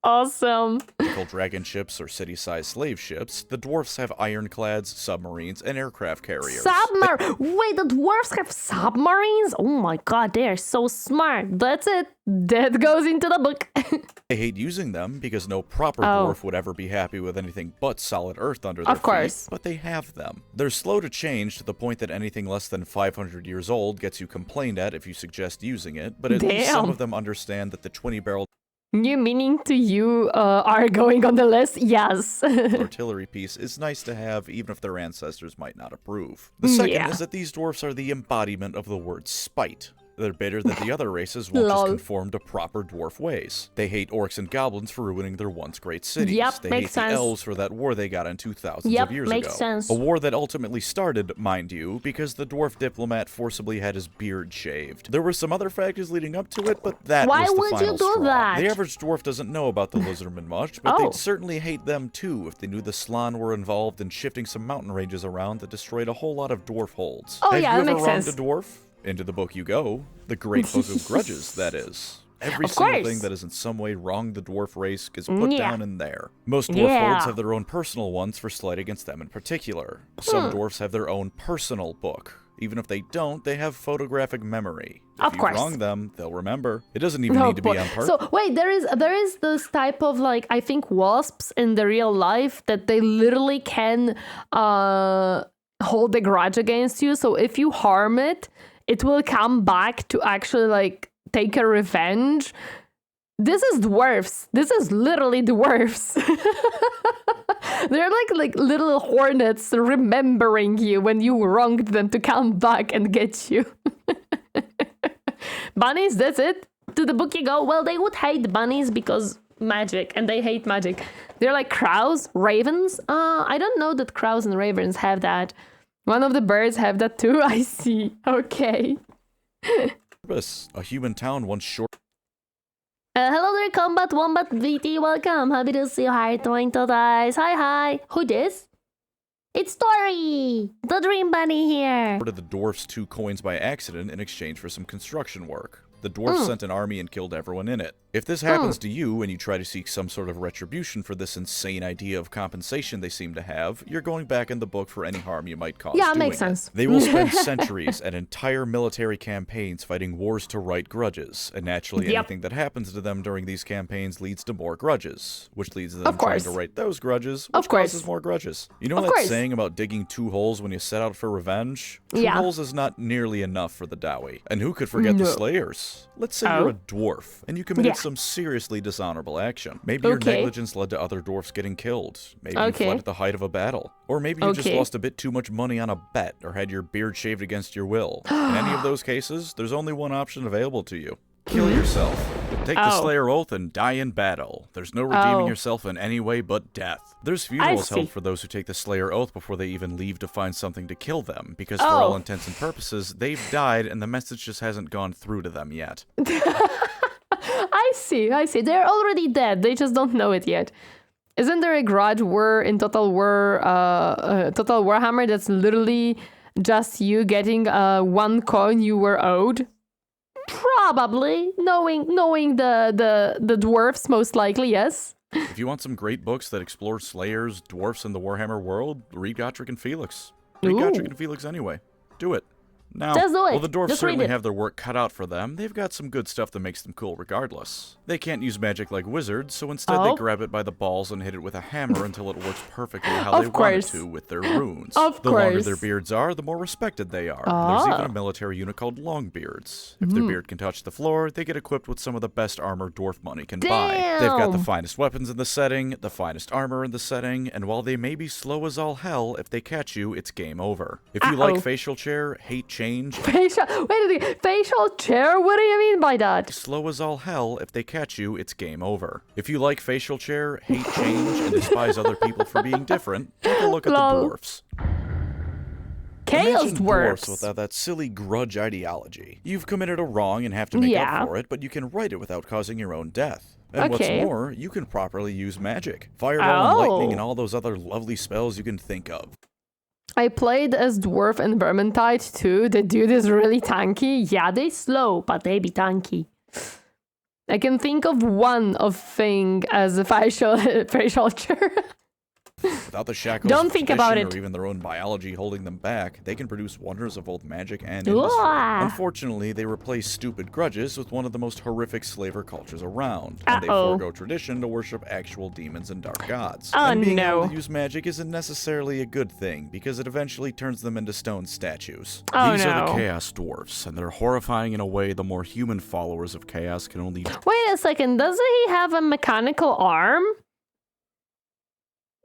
Awesome. Dragon ships or city-sized slave ships, the dwarfs have ironclads, submarines, and aircraft carriers. Wait, the dwarfs have submarines? Oh my god, they are so smart. That's it. That goes into the book. They hate using them because no proper dwarf would ever be happy with anything but solid earth under their feet, but they have them. They're slow to change to the point that anything less than 500 years old gets you complained at if you suggest using it, but at least some of them understand that the 20-barrel New meaning to you are going on the list? Yes. artillery piece is nice to have even if their ancestors might not approve. The second is that these dwarfs are the embodiment of the word spite. They're bitter that the other races won't just Lol. conform to proper dwarf ways. They hate orcs and goblins for ruining their once great cities. Yep, they makes hate sense. the elves for that war they got into thousands Yep, of years makes ago. sense. A war that ultimately started, mind you, because the dwarf diplomat forcibly had his beard shaved. There were some other factors leading up to it, but that Why was the would you final do straw. that? The average dwarf doesn't know about the Lizardmen much, but Oh. they'd certainly hate them too if they knew the Slann were involved in shifting some mountain ranges around that destroyed a whole lot of dwarf holds. Oh, Have yeah, you that ever makes wronged sense. a dwarf? Into the book you go. The Great Book of Grudges, that is. Every Of single course. thing that has in some way wronged the dwarf race is put Yeah. down in there. Most dwarf Yeah. holds have their own personal ones for slight against them in particular. Some Hmm. dwarfs have their own personal book. Even if they don't, they have photographic memory. If Of you course. wrong them, they'll remember. It doesn't even Oh, need to be boy. on purpose. So wait, there is this type of like I think wasps in the real life that they literally can hold a grudge against you. So if you harm it, it will come back to actually like take a revenge. This is dwarfs. This is literally dwarfs. They're like little hornets remembering you when you wronged them to come back and get you. Bunnies, that's it. To the book you go. Well, they would hate bunnies because magic, and they hate magic. They're like crows, ravens. I don't know that crows and ravens have that. One of the birds have that too. I see. Okay. A human town once short. Hello there, Combat Wombat VT. Welcome. Happy to see you. How are you doing today? Hi. Who this? It's Tori, the Dream Bunny here. The dwarfs 2 coins by accident in exchange for some construction work. The dwarfs sent an army and killed everyone in it. If this happens to you and you try to seek some sort of retribution for this insane idea of compensation they seem to have, you're going back in the book for any harm you might cause. Yeah, doing makes it. sense. They will spend centuries and entire military campaigns fighting wars to right grudges, and naturally Yep. anything that happens to them during these campaigns leads to more grudges, which leads to them Of trying course. to right those grudges, Of which course. causes more grudges. You know Of that course. saying about digging 2 holes when you set out for revenge? 2 Yeah. holes is not nearly enough for the Dowie. And who could forget the No. Slayers? Let's say Oh. you're a dwarf, and you committed Yeah. some seriously dishonorable action. Maybe your Okay. negligence led to other dwarfs getting killed. Maybe you Okay. fled at the height of a battle. Or maybe you just Okay. lost a bit too much money on a bet, or had your beard shaved against your will. In any of those cases, there's only one option available to you. Kill yourself. Take the Oh. Slayer Oath and die in battle. There's no redeeming Oh. yourself in any way but death. There's funerals see. held for those who take the Slayer Oath before they even leave to find something to kill them, because for all Oh. intents and purposes, they've died and the message just hasn't gone through to them yet. I see. They're already dead. They just don't know it yet. Isn't there a grudge war in Total Warhammer that's literally just you getting 1 coin you were owed? Probably. Knowing the dwarfs, most likely, yes. If you want some great books that explore Slayers, dwarfs, and the Warhammer world, read Gotrek and Felix. Read Ooh. Gotrek and Felix anyway. Do it. Now, Just do it. while the dwarves Just read certainly it. have their work cut out for them, they've got some good stuff that makes them cool regardless. They can't use magic like wizards, so instead they Oh. grab it by the balls and hit it with a hammer until it works perfectly how Of they want it course. to with their runes. Of The longer course. their beards are, the more respected they are. There's even Ah. a military unit called Longbeards. If their beard can touch the floor, they get equipped with some of the best armor dwarf money can buy. They've got the Damn. finest weapons in the setting, the finest armor in the setting, and while they may be slow as all hell, if they catch you, it's game over. If you like Uh-oh. facial chair, hate change, Wait a second. Facial chair? What do you mean by that? slow as all hell, if they catch you, it's game over. If you like facial chair, hate change, and despise other people for being different, take a look at the Lol. dwarfs. Chaos Imagine dwarfs. without that silly grudge ideology. You've committed a wrong and have to make Yeah. up for it, but you can right it without causing your own death. And Okay. what's more, you can properly use magic. Fireball and lightning Oh. and all those other lovely spells you can think of. I played as Dwarf and Vermintide too. The dude is really tanky. Yeah, they slow, but they be tanky. I can think of one of thing as a facial chair. Without the shackles Don't of think about tradition it. or even their own biology holding them back, they can produce wonders of both magic and industry. Ooh. Unfortunately, they replace stupid grudges with one of the most horrific slaver cultures around, and they Uh-oh. forego tradition to worship actual demons and dark gods. Oh, and being able no. to use magic isn't necessarily a good thing, because it eventually turns them into stone statues. Oh, These are the no. Chaos Dwarfs, and they're horrifying in a way the more human followers of Chaos can only Wait a second. Doesn't he have a mechanical arm?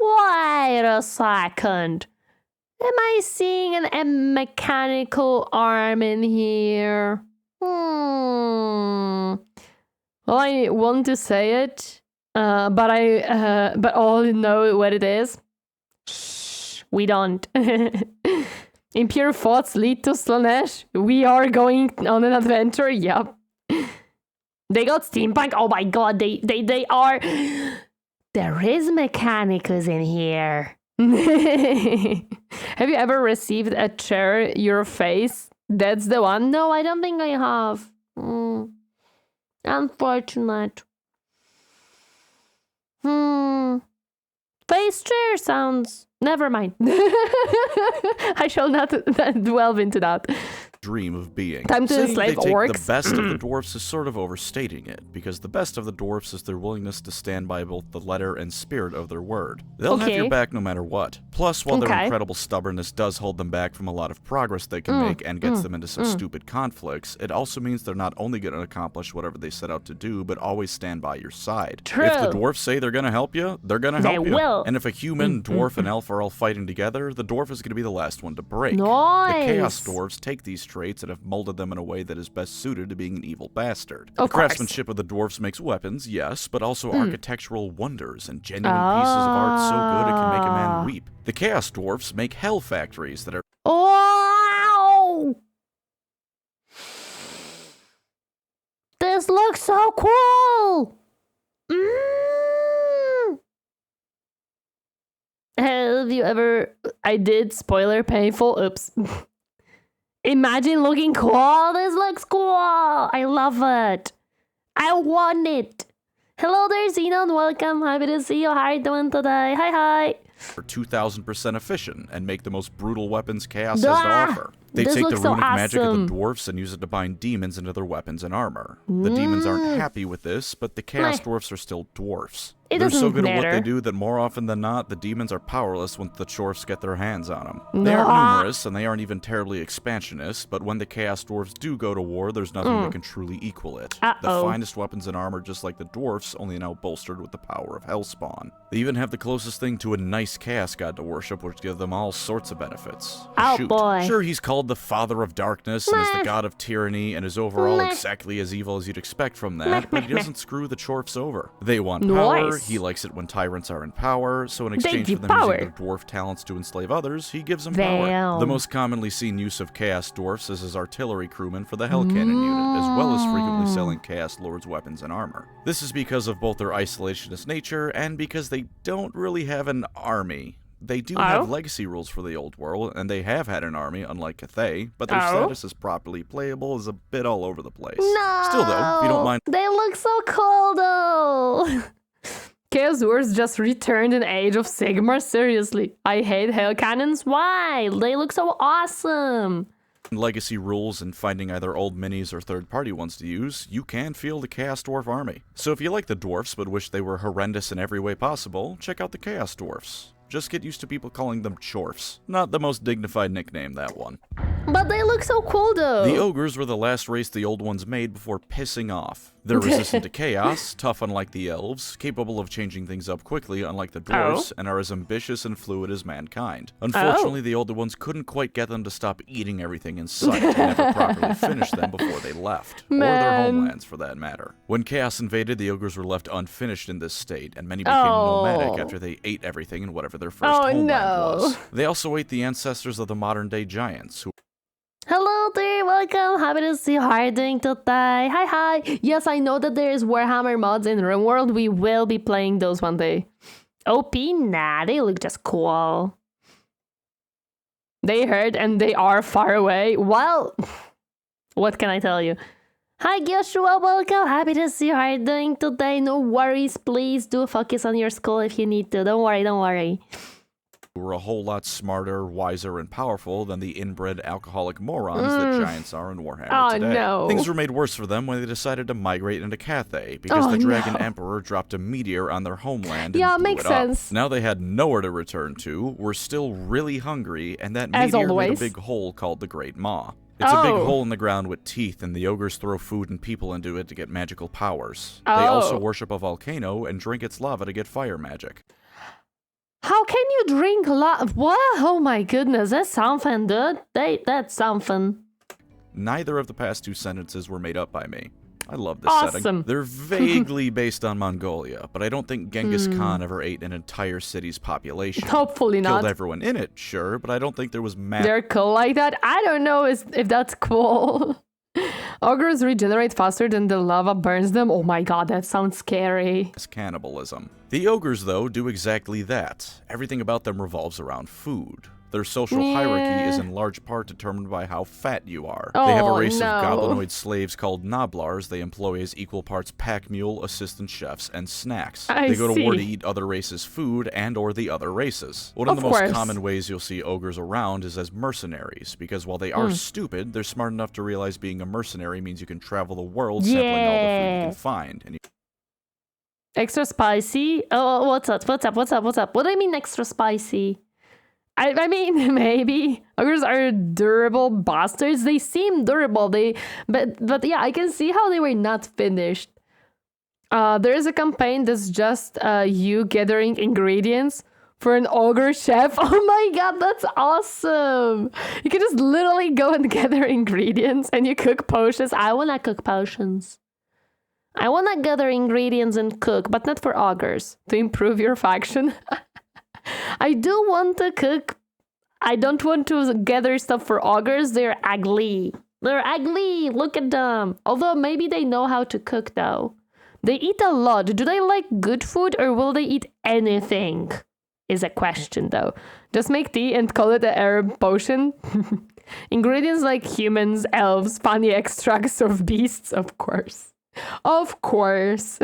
Wait a second. Am I seeing a mechanical arm in here? Well, I want to say it, but all know what it is. Shh, we don't. Impure thoughts lead to Slaanesh. We are going on an adventure. Yep. They got steampunk. Oh my god, they are. There is mechanicus in here. Have you ever received a chair your face? That's the one. No, I don't think I have. Unfortunate. Face chair sounds. Never mind. I shall not delve into that. Dream of being. Time to Saying enslave they take orcs. The best of the dwarfs is sort of overstating it, because the best of the dwarfs is their willingness to stand by both the letter and spirit of their word. They'll have your back no matter what. Plus, while their incredible stubbornness does hold them back from a lot of progress they can make and gets them into some stupid conflicts, it also means they're not only going to accomplish whatever they set out to do, but always stand by your side. True. If the dwarfs say they're going to help you, they're going to help you. They will. And if a human, dwarf, and elf are all fighting together, the dwarf is going to be the last one to break. Nice. The Chaos Dwarves take these traits and have molded them in a way that is best suited to being an evil bastard. Of The craftsmanship of the dwarfs makes weapons, yes, but also architectural wonders and genuine pieces of art so good it can make a man weep. The Chaos Dwarfs make hell factories that are Wow! This looks so cool! Have you ever... I did, spoiler, painful, oops. Imagine looking cool. This looks cool. I love it. I want it. Hello there, Xenon. Welcome. Happy to see you. How are you doing today? Hi. 2,000% efficient and make the most brutal weapons Chaos has to offer. They take the runic magic of the dwarfs and use it to bind demons into their weapons and armor. The demons aren't happy with this, but the Chaos Dwarfs are still dwarfs. They're so good at what they do that more often than not, the demons are powerless once the dwarfs get their hands on them. They aren't numerous, and they aren't even terribly expansionist, but when the Chaos Dwarfs do go to war, there's nothing that can truly equal it. The finest weapons and armor, just like the dwarfs, only now bolstered with the power of Hellspawn. They even have the closest thing to a nice Chaos God to worship, which gives them all sorts of benefits. Boy. Sure, he's called the Father of Darkness and is the God of Tyranny and is overall exactly as evil as you'd expect from that, but he doesn't screw the dwarfs over. They want power. He likes it when tyrants are in power, so in exchange for them using their dwarf talents to enslave others, he gives them power. The most commonly seen use of Chaos Dwarfs is as artillery crewmen for the Hell Cannon unit, as well as frequently selling Chaos Lords weapons and armor. This is because of both their isolationist nature and because they don't really have an army. They do have legacy rules for the old world, and they have had an army, unlike Cathay, but their status as properly playable is a bit all over the place. No! Still though, if you don't mind... They look so cool though! Chaos Wars just returned in Age of Sigmar, seriously. I hate Hell Cannons, why? They look so awesome! Legacy rules and finding either old minis or third-party ones to use, you can field the Chaos Dwarf army. So if you like the dwarfs but wish they were horrendous in every way possible, check out the Chaos Dwarfs. Just get used to people calling them chorfs. Not the most dignified nickname, that one. But they look so cool though. The ogres were the last race the old ones made before pissing off. They're resistant to chaos, tough unlike the elves, capable of changing things up quickly unlike the dwarves, and are as ambitious and fluid as mankind. Unfortunately, the older ones couldn't quite get them to stop eating everything in sight and never properly finish them before they left. Or their homelands, for that matter. When chaos invaded, the ogres were left unfinished in this state, and many became nomadic after they ate everything in whatever their first homeland was. They also ate the ancestors of the modern-day giants, who... Hello there, welcome, happy to see you. How are you doing today? Hi. Yes, I know that there is Warhammer mods in RimWorld. We will be playing those one day. OP? Nah, they look just cool. They heard and they are far away. Well, what can I tell you? Hi Joshua, welcome, happy to see you. How are you doing today? No worries, please do focus on your school if you need to. Don't worry. Were a whole lot smarter, wiser, and powerful than the inbred alcoholic morons that giants are in Warhammer today. No. Things were made worse for them when they decided to migrate into Cathay, because the Dragon Emperor dropped a meteor on their homeland and blew makes it sense. up. Now they had nowhere to return to, were still really hungry, and that meteor made a big hole called the Great Maw. It's a big hole in the ground with teeth, and the ogres throw food and people into it to get magical powers. They also worship a volcano and drink its lava to get fire magic. How can you drink lava? What? Oh my goodness, that's something, dude. That's something. Neither of the past 2 sentences were made up by me. I love this Awesome. setting. They're vaguely based on Mongolia, but I don't think Genghis Khan ever ate an entire city's population. Hopefully not. Killed everyone in it, sure, but I don't think there was They're cool like that. I don't know if that's cool. Ogres regenerate faster than the lava burns them. Oh my god, that sounds scary. cannibalism. The ogres, though, do exactly that. Everything about them revolves around food. Their social hierarchy is in large part determined by how fat you are. They have a race of goblinoid slaves called noblars they employ as equal parts pack mule, assistant chefs, and snacks. They go to war to eat other races' food and or the other races. One of the most common ways you'll see ogres around is as mercenaries, because while they are stupid, they're smart enough to realize being a mercenary means you can travel the world sampling all the food you can find. And Extra spicy? Oh, what's up? What do I mean extra spicy? I mean, maybe. Ogres are durable bastards. They seem durable. But yeah, I can see how they were not finished. There is a campaign that's just you gathering ingredients for an ogre chef. Oh my god, that's awesome. You can just literally go and gather ingredients and you cook potions. I wanna cook potions. I wanna gather ingredients and cook, but not for ogres. To improve your faction. I do want to cook. I don't want to gather stuff for ogres. They're ugly. They're ugly. Look at them. Although maybe they know how to cook though. They eat a lot. Do they like good food or will they eat anything? Is a question though. Just make tea and call it an herb potion. Ingredients like humans, elves, funny extracts of beasts, of course. Of course.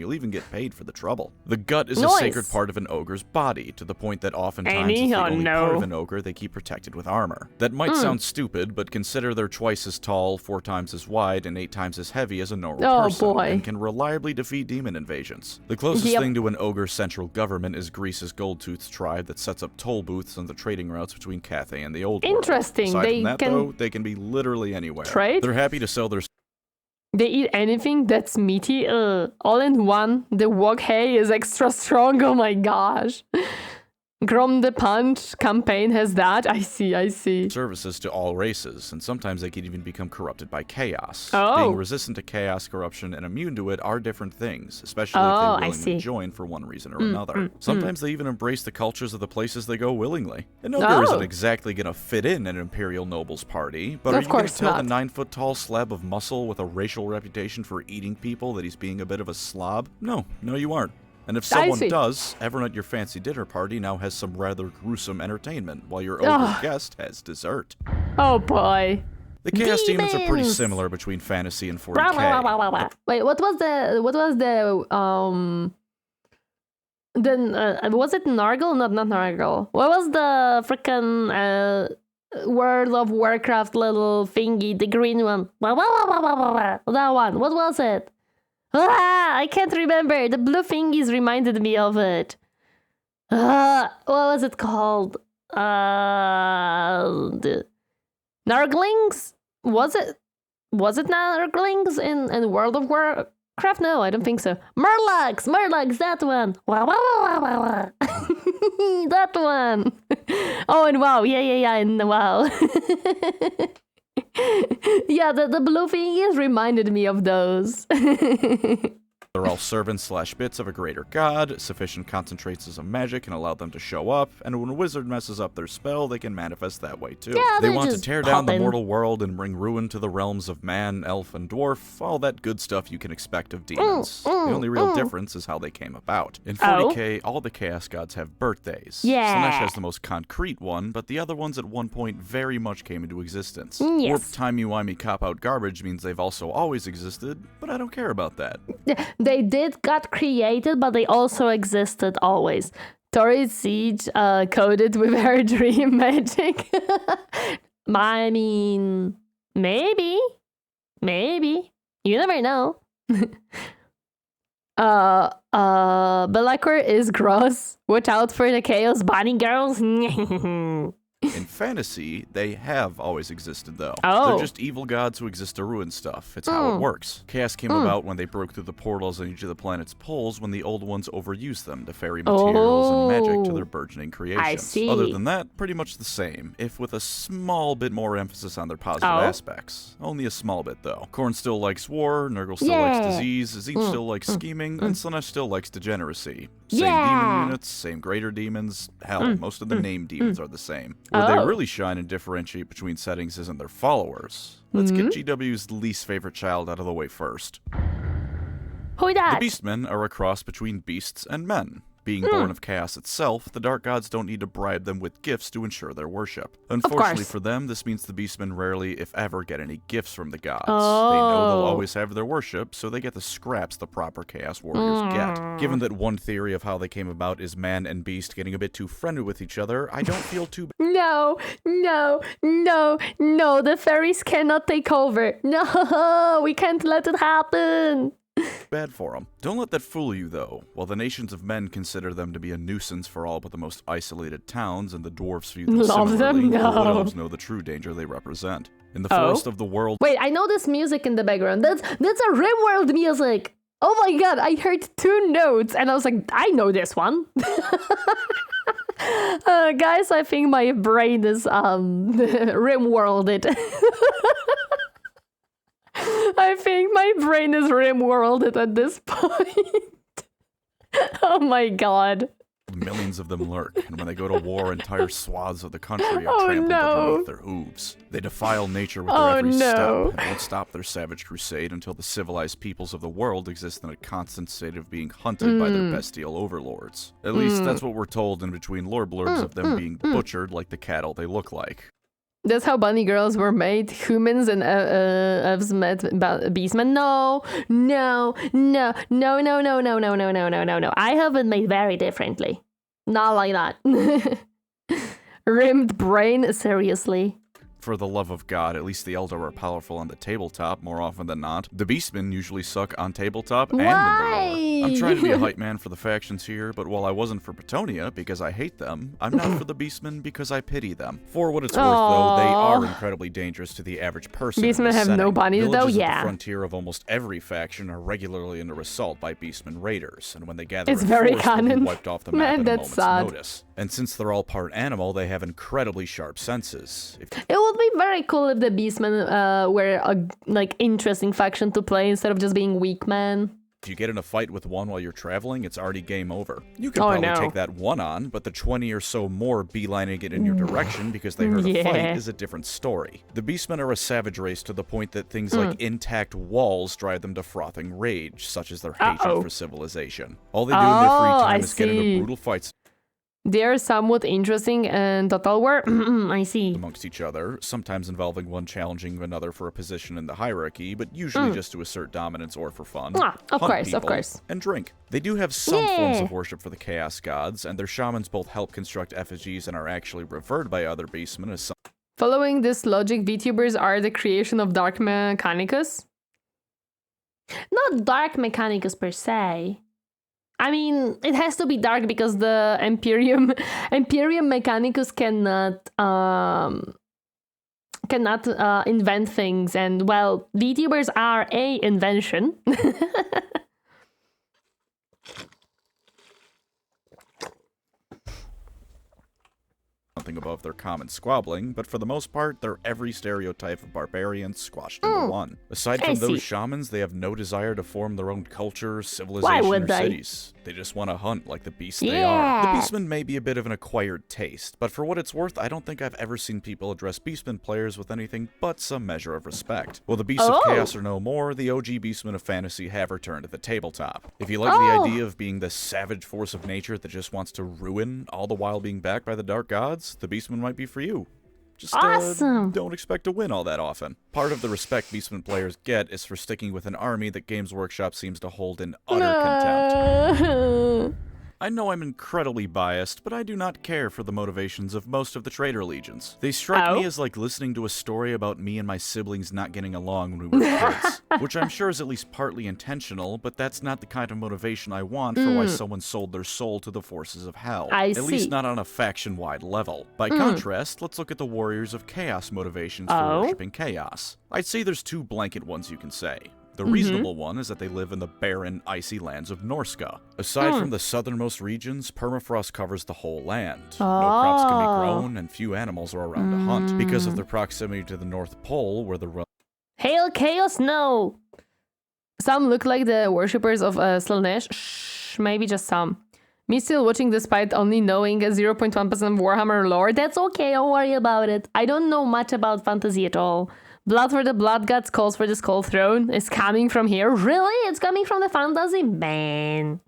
you'll even get paid for the trouble. The gut is a sacred part of an ogre's body, to the point that oftentimes it's the only part of an ogre they keep protected with armor. That might sound stupid, but consider they're twice as tall, 4 times as wide, and 8 times as heavy as a normal person, and can reliably defeat demon invasions. The closest thing to an ogre's central government is Greece's Goldtooth's tribe that sets up toll booths on the trading routes between Cathay and the Old World. Interesting. Aside from that, though, they can be literally anywhere. They're happy to sell their... They eat anything that's meaty. All in one. The wok hay is extra strong. Oh my gosh. Grom the Punch campaign has that. I see. Services to all races, and sometimes they can even become corrupted by chaos. Oh. Being resistant to chaos, corruption, and immune to it are different things, especially if they willingly join for one reason or another. Sometimes they even embrace the cultures of the places they go willingly. An ogre isn't exactly going to fit in an imperial noble's party, but are you going to tell the 9-foot-tall slab of muscle with a racial reputation for eating people that he's being a bit of a slob? No, you aren't. And if someone does, everyone at your fancy dinner party now has some rather gruesome entertainment, while your ogre guest has dessert. Oh boy. The Chaos Demons are pretty similar between fantasy and 40k. Wait, what was the was it Nurgle? Not Nurgle. What was the freaking World of Warcraft little thingy, the green one? That one. What was it? I can't remember. The blue thingies reminded me of it. What was it called? The Nurglings? Was it Nurglings in World of Warcraft? No, I don't think so. Murlocs, that one. That one. Oh, and WoW. Yeah, and WoW. Yeah, the blue thingies reminded me of those. They're all servants/bits of a greater god. Sufficient concentrates of magic can allow them to show up, and when a wizard messes up their spell, they can manifest that way too. Yeah, they want to tear down the mortal world and bring ruin to the realms of man, elf, and dwarf, all that good stuff you can expect of demons. The only real difference is how they came about. In 40k, all the chaos gods have birthdays. Slaanesh has the most concrete one, but the other ones at one point very much came into existence. Warp timey-wimey cop-out garbage means they've also always existed, but I don't care about that. They got created, but they also existed always. Torineesan coded with her dream magic. I mean, maybe. You never know. Belacor is gross. Watch out for the chaos bunny girls. In fantasy, they have always existed, though. Oh. They're just evil gods who exist to ruin stuff. It's how it works. Chaos came about when they broke through the portals on each of the planet's poles when the old ones overused them to ferry materials and magic to their burgeoning creations. I see. Other than that, pretty much the same, if with a small bit more emphasis on their positive aspects. Only a small bit, though. Khorne still likes war, Nurgle still likes disease, Tzeentch still likes scheming, and Slaanesh still likes degeneracy. Same demon units, same greater demons. Hell, most of the named demons are the same. Where they really shine and differentiate between settings isn't their followers. Let's get GW's least favorite child out of the way first. Who that? The Beastmen are a cross between beasts and men. Being born of chaos itself, the Dark Gods don't need to bribe them with gifts to ensure their worship. Unfortunately for them, this means the Beastmen rarely, if ever, get any gifts from the gods. They know they'll always have their worship, so they get the scraps the proper Chaos Warriors get. Given that one theory of how they came about is man and beast getting a bit too friendly with each other, I don't feel too No, the fairies cannot take over. No, we can't let it happen. bad for them. Don't let that fool you, though. While the nations of men consider them to be a nuisance for all but the most isolated towns, and the dwarfs view them similarly, the elves know the true danger they represent. In the forest of the world... Wait, I know this music in the background. That's a RimWorld music! Oh my god, I heard 2 notes, and I was like, I know this one. Guys, I think my brain is RimWorlded. I think my brain is RimWorlded at this point. Oh my god. Millions of them lurk, and when they go to war, entire swaths of the country are trampled underneath their hooves. They defile nature with their every step, and won't stop their savage crusade until the civilized peoples of the world exist in a constant state of being hunted by their bestial overlords. At least that's what we're told in between lore blurbs of them being butchered like the cattle they look like. That's how bunny girls were made. Humans and elves met beastmen. No. I have been made very differently. Not like that. Rimmed brain, seriously. For the love of God, at least the Eldar are powerful on the tabletop more often than not. The Beastmen usually suck on tabletop and in the lore. I'm trying to be a hype man for the factions here, but while I wasn't for Bretonnia because I hate them, I'm not for the Beastmen because I pity them. For what it's worth, though, they are incredibly dangerous to the average person. Beastmen have no bunnies, though, Villages at the frontier of almost every faction are regularly under assault by Beastmen raiders, and when they gather in force, they'll be wiped off the map at a moment's notice. And since they're all part animal, they have incredibly sharp senses. It would be very cool if the Beastmen were a interesting faction to play instead of just being weak men. If you get in a fight with one while you're traveling, it's already game over. You can probably take that one on, but the 20 or so more beelining it in your direction because they heard a fight is a different story. The Beastmen are a savage race to the point that things like intact walls drive them to frothing rage, such as their hatred for civilization. All they do in their free time is get into brutal fights. They're somewhat interesting and total war. I see. Amongst each other, sometimes involving one challenging another for a position in the hierarchy, but usually just to assert dominance or for fun. Of course. And drink. They do have some forms of worship for the Chaos Gods, and their shamans both help construct effigies and are actually revered by other beastmen as some. Following this logic, VTubers are the creation of Dark Mechanicus? Not Dark Mechanicus per se. I mean, it has to be dark because the Imperium Mechanicus cannot invent things, and well, VTubers are a invention. Something above their common squabbling, but for the most part, they're every stereotype of barbarians squashed into one. Aside from those shamans, they have no desire to form their own culture, civilization, or cities. They just want to hunt like the beasts they are. The Beastmen may be a bit of an acquired taste, but for what it's worth, I don't think I've ever seen people address Beastmen players with anything but some measure of respect. While the Beasts of Chaos are no more, the OG Beastmen of fantasy have returned to the tabletop. If you like the idea of being this savage force of nature that just wants to ruin, all the while being backed by the Dark Gods, the Beastmen might be for you. Just don't expect to win all that often. Part of the respect Beastmen players get is for sticking with an army that Games Workshop seems to hold in utter contempt. I know I'm incredibly biased, but I do not care for the motivations of most of the traitor legions. They strike me as like listening to a story about me and my siblings not getting along when we were kids, which I'm sure is at least partly intentional, but that's not the kind of motivation I want for why someone sold their soul to the forces of hell. At least not on a faction-wide level. By contrast, let's look at the Warriors of Chaos motivations for worshipping chaos. I'd say there's two blanket ones you can say. The reasonable one is that they live in the barren, icy lands of Norska. Aside from the southernmost regions, permafrost covers the whole land. No crops can be grown, and few animals are around to hunt. Because of their proximity to the North Pole, where the Hail Chaos, no! Some look like the worshippers of Slaanesh. Shh, maybe just some. Me still watching despite only knowing 0.1% of Warhammer lore. That's okay, don't worry about it. I don't know much about fantasy at all. Blood for the Blood Gods calls for the Skull Throne is coming from here. Really? It's coming from the fantasy? Man.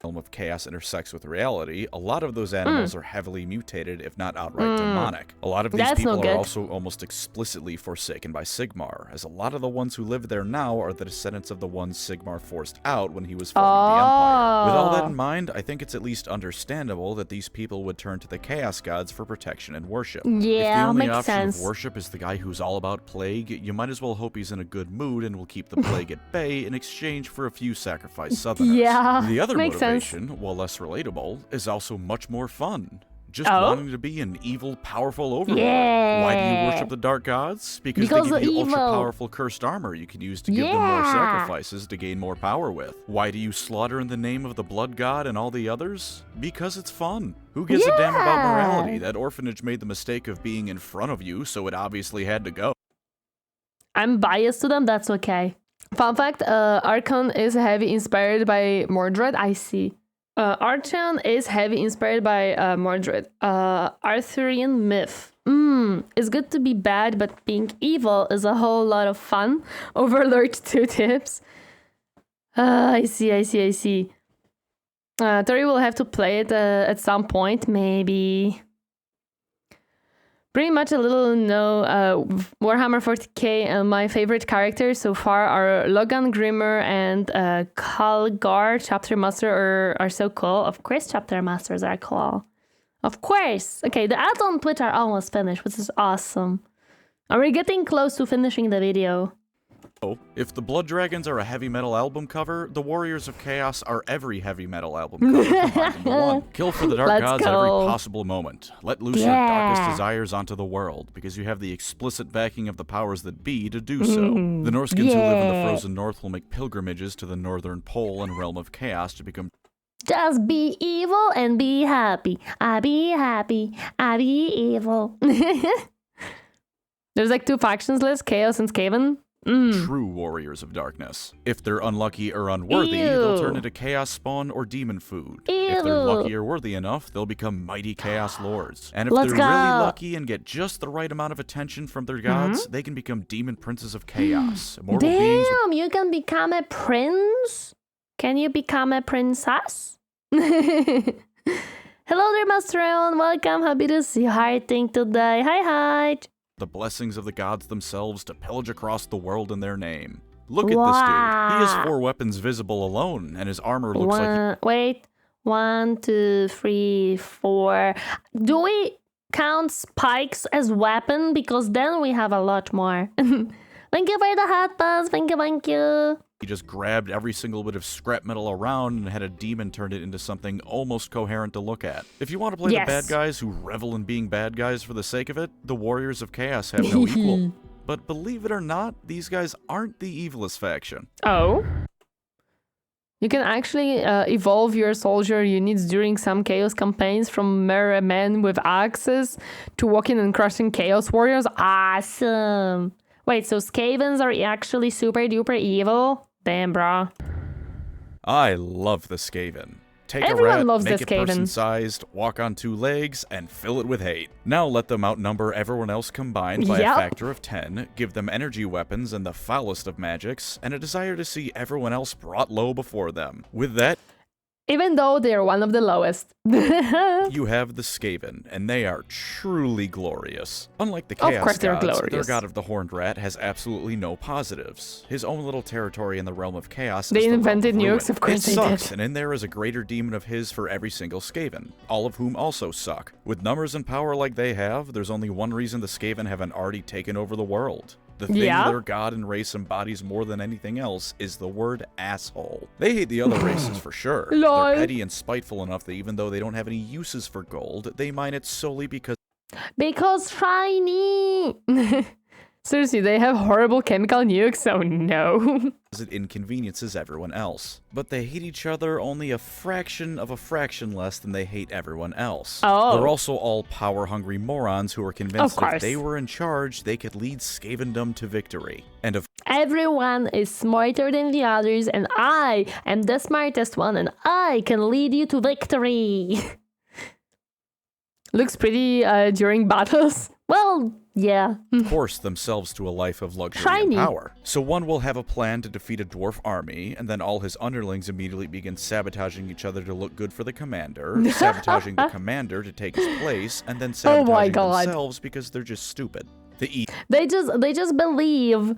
realm of chaos intersects with reality, a lot of those animals are heavily mutated, if not outright demonic. A lot of these people are also almost explicitly forsaken by Sigmar, as a lot of the ones who live there now are the descendants of the ones Sigmar forced out when he was forming the Empire. With all that in mind, I think it's at least understandable that these people would turn to the Chaos Gods for protection and worship. Yeah, if the only makes option sense. of worship is the guy who's all about plague, you might as well hope he's in a good mood and will keep the plague at bay in exchange for a few sacrificed southerners. Yeah, the other makes motivation, sense. while less relatable, is also much more fun. Just wanting to be an evil, powerful overlord. Why do you worship the Dark Gods? Because they give you ultra-powerful cursed armor you can use to give them more sacrifices to gain more power with. Why do you slaughter in the name of the Blood God and all the others? Because it's fun. Who gives a damn about morality? That orphanage made the mistake of being in front of you, so it obviously had to go. I'm biased to them, that's okay. Fun fact, Archon is heavy inspired by Mordred, I see. Archon is heavy inspired by Mordred. Arthurian myth. It's good to be bad, but being evil is a whole lot of fun. Overlord 2 tips. I see. Tori will have to play it at some point, maybe. Pretty much a little Warhammer 40k, and my favorite characters so far are Logan Grimmer and Kalgar, Chapter Master, are so cool. Of course, Chapter Masters are cool. Of course. Okay, the ads on Twitch are almost finished, which is awesome. And we're getting close to finishing the video. If the Blood Dragons are a heavy metal album cover, the Warriors of Chaos are every heavy metal album cover combined into one. Kill for the Dark Gods at every possible moment. Let loose your darkest desires onto the world, because you have the explicit backing of the powers that be to do so. The Norskins who live in the frozen north will make pilgrimages to the northern pole and realm of chaos to become... Just be evil and be happy. I be happy. I be evil. There's like 2 factions list, Chaos and Skaven. True warriors of darkness. If they're unlucky or unworthy, they'll turn into chaos spawn or demon food. If they're lucky or worthy enough, they'll become mighty chaos lords. And if they're really lucky and get just the right amount of attention from their gods, they can become demon princes of chaos. Immortal beings with... you can become a prince? Can you become a princess? Hello there, Master Eon. Welcome. Happy to see you hiding today. Hi. The blessings of the gods themselves to pillage across the world in their name. Look at this dude. He has 4 weapons visible alone, and his armor looks like... Wait. 1, 2, 3, 4. Do we count spikes as weapon? Because then we have a lot more. Thank you for the hot buzz. Thank you. He just grabbed every single bit of scrap metal around and had a demon turn it into something almost coherent to look at. If you want to play the bad guys who revel in being bad guys for the sake of it, the Warriors of Chaos have no equal. But believe it or not, these guys aren't the evilest faction. Oh? You can actually evolve your soldier units during some Chaos campaigns from mere men with axes to walking and crushing Chaos Warriors. Awesome! Wait, so Skavens are actually super duper evil? Damn, bro. I love the Skaven. Take Everyone a rat, loves make the it Skaven. person-sized, walk on 2 legs, and fill it with hate. Now let them outnumber everyone else combined by a factor of 10, give them energy weapons and the foulest of magics, and a desire to see everyone else brought low before them. With that... Even though they're one of the lowest. You have the Skaven, and they are truly glorious. Unlike the Chaos course they're gods, glorious. their god of the Horned Rat has absolutely no positives. His own little territory in the realm of Chaos They is the invented realm of nukes, ruin. of course it they sucks, did. and in there is a greater demon of his for every single Skaven, all of whom also suck. With numbers and power like they have, there's only one reason the Skaven haven't already taken over the world. The thing their god and race embodies more than anything else is the word asshole. They hate the other races for sure. Lol. They're petty and spiteful enough that even though they don't have any uses for gold, they mine it solely because shiny! Seriously, they have horrible chemical nukes, oh no. it inconveniences everyone else. But they hate each other only a fraction less than they hate everyone else. Oh. They're also all power-hungry morons who are convinced Of that if course. they were in charge, they could lead Skavendom to victory. And of Everyone is smarter than the others, and I am the smartest one, and I can lead you to victory. Looks pretty during battles. Well, yeah. force themselves to a life of luxury Shiny. and power. So one will have a plan to defeat a dwarf army, and then all his underlings immediately begin sabotaging each other to look good for the commander, sabotaging the commander to take his place, and then Oh my sabotaging God. themselves because they're just stupid. The They just believe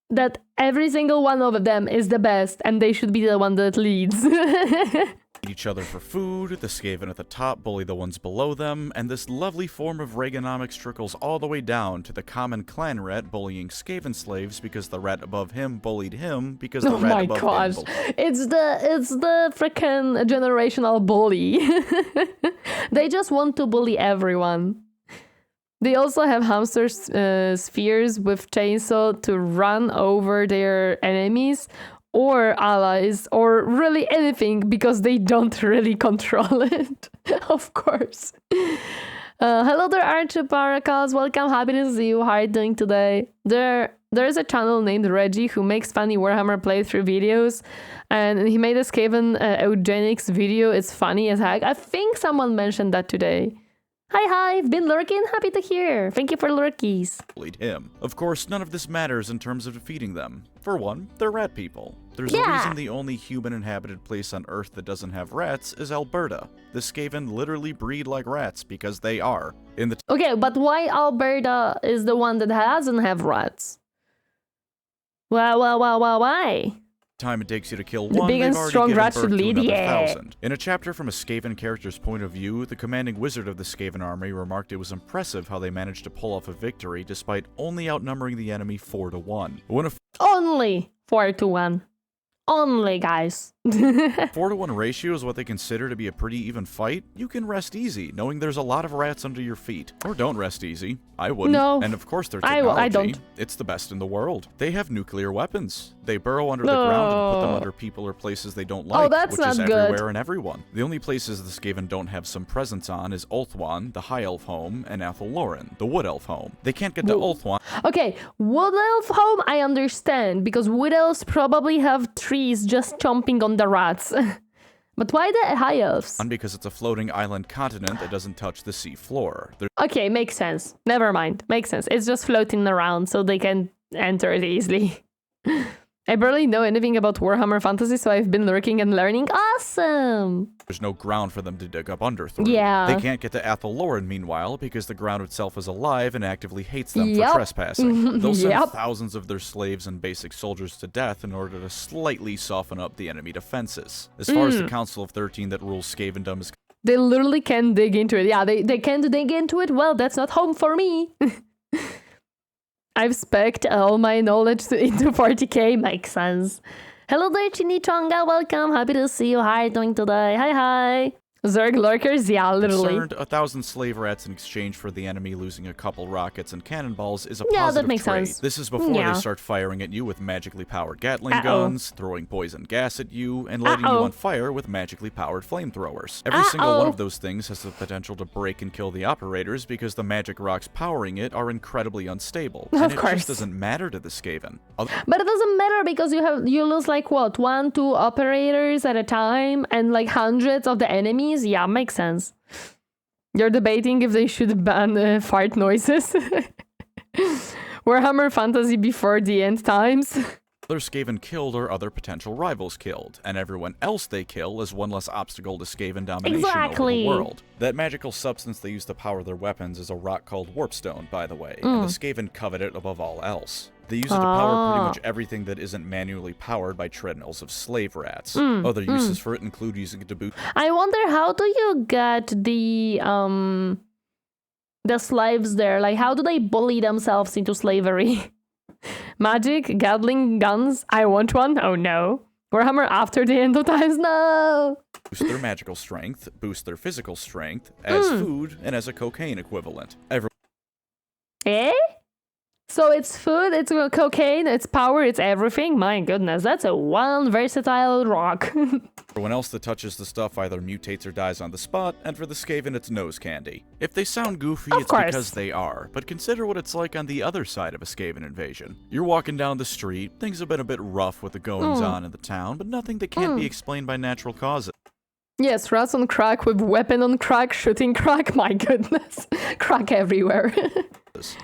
that every single one of them is the best, and they should be the one that leads. eat each other for food, the Skaven at the top bully the ones below them, and this lovely form of Reaganomics trickles all the way down to the common clan rat bullying Skaven slaves because the rat above him bullied him because the Oh rat my above gosh. him It's the freaking generational bully. They just want to bully everyone. They also have hamster spheres with chainsaw to run over their enemies or allies or really anything because they don't really control it. Of course. Hello there, Archie Baracals. Welcome. Happy to see you. How are you doing today? There's a channel named Reggie who makes funny Warhammer playthrough videos, and he made a Skaven eugenics video. It's funny as heck. I think someone mentioned that today. Hi, I've been lurking. Happy to hear. Thank you for lurkies. bullied him. Of course, none of this matters in terms of defeating them. For one, they're rat people. There's a Yeah. reason the only human-inhabited place on Earth that doesn't have rats is Alberta. The Skaven literally breed like rats because they are. In the Okay, but why Alberta is the one that doesn't have rats? Why? time it takes you to kill The one, big they've and already strong given rat birth should to lead, another yeah. 1,000. In a chapter from a Skaven character's point of view, the commanding wizard of the Skaven army remarked it was impressive how they managed to pull off a victory despite only outnumbering the enemy 4-1. When a Only 4-1. Only, guys. 4-1 ratio is what they consider to be a pretty even fight, you can rest easy, knowing there's a lot of rats under your feet. Or don't rest easy. I wouldn't. No. And of course their I technology, don't. it's the best in the world. They have nuclear weapons. They burrow under the ground and put them No. under people or places they don't like, that's which is not good. everywhere and everyone. The only places the Skaven don't have some presence on is Ulthuan, the High Elf home, and Athel-Loren, the Wood Elf home. They can't get to Ulthuan Okay, Wood Elf home, I understand, because Wood Elves probably have trees just chomping on the rats. But why the High Elves? because it's a floating island continent that doesn't touch the sea floor. There's Okay, makes sense. Never mind. Makes sense. It's just floating around so they can enter it easily. I barely know anything about Warhammer Fantasy, so I've been lurking and learning. Awesome! There's no ground for them to dig up under through. Yeah. They can't get to Athel-Loren, meanwhile, because the ground itself is alive and actively hates them Yep. for trespassing. They'll send Yep. thousands of their slaves and basic soldiers to death in order to slightly soften up the enemy defenses. As far as the Council of 13 that rules Skavendom is They literally can't dig into it. Yeah, they can't dig into it. Well, that's not home for me. I've spec'd all my knowledge into 40k. Makes sense. Hello there, Chinichonga. Welcome. Happy to see you. How are you doing today? Hi. Zerg lurkers? Yeah, literally. concerned, 1,000 slave rats in exchange for the enemy losing a couple rockets and cannonballs is a Yeah, positive that makes trade. sense. This is before Yeah. they start firing at you with magically powered Gatling Uh-oh. guns, throwing poison gas at you, and lighting you Uh-oh. on fire with magically powered flamethrowers. Every single one Uh-oh. of those things has the potential to break and kill the operators because the magic rocks powering it are incredibly unstable. Of and it course. just doesn't matter to the Skaven. But it doesn't matter because you lose like what, 1-2 operators at a time and like hundreds of the enemies. Yeah, makes sense. You're debating if they should ban fart noises. Warhammer Fantasy before the end times. other Skaven killed or other potential rivals killed, and everyone else they kill is one less obstacle to Skaven domination over the world. That magical substance they use to power their weapons is a rock called warpstone, by the way, and the Skaven covet it above all else. They use it to power pretty much everything that isn't manually powered by treadmills of slave rats. Other uses for it include using it to boost. I wonder, how do you get the slaves there? Like, how do they bully themselves into slavery? Magic? Gatling guns? I want one? Oh no. Warhammer after the end of times? No! Boost their magical strength, boost their physical strength, as food, and as a cocaine equivalent. Eh? So it's food, it's cocaine, it's power, it's everything? My goodness, that's a one versatile rock. Everyone else that touches the stuff either mutates or dies on the spot, and for the Skaven it's nose candy. If they sound goofy, it's because they are, but consider what it's like on the other side of a Skaven invasion. You're walking down the street, things have been a bit rough with the goings-on in the town, but nothing that can't be explained by natural causes. Yes, rats on crack with weapon on crack, shooting crack, my goodness. Crack everywhere.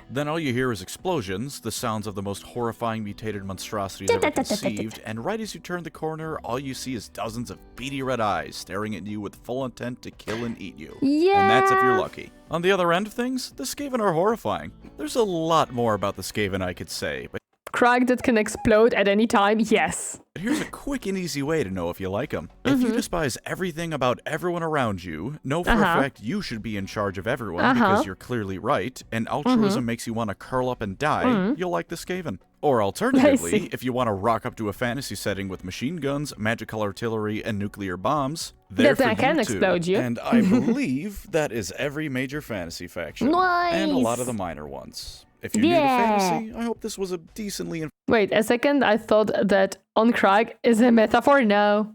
Then all you hear is explosions, the sounds of the most horrifying mutated monstrosities ever conceived, and right as you turn the corner, all you see is dozens of beady red eyes staring at you with full intent to kill and eat you. Yeah. And that's if you're lucky. On the other end of things, the Skaven are horrifying. There's a lot more about the Skaven I could say, but Crack that can explode at any time, yes. here's a quick and easy way to know if you like them. If you despise everything about everyone around you, know for a fact you should be in charge of everyone because you're clearly right, and altruism makes you want to curl up and die, you'll like the Skaven. Or alternatively, if you want to rock up to a fantasy setting with machine guns, magical artillery, and nuclear bombs, they're for you too. Explode you. And I believe that is every major fantasy faction. Nice. And a lot of the minor ones. If you're new to fantasy, I hope this was a decently... Wait a second, I thought that on crack is a metaphor. No.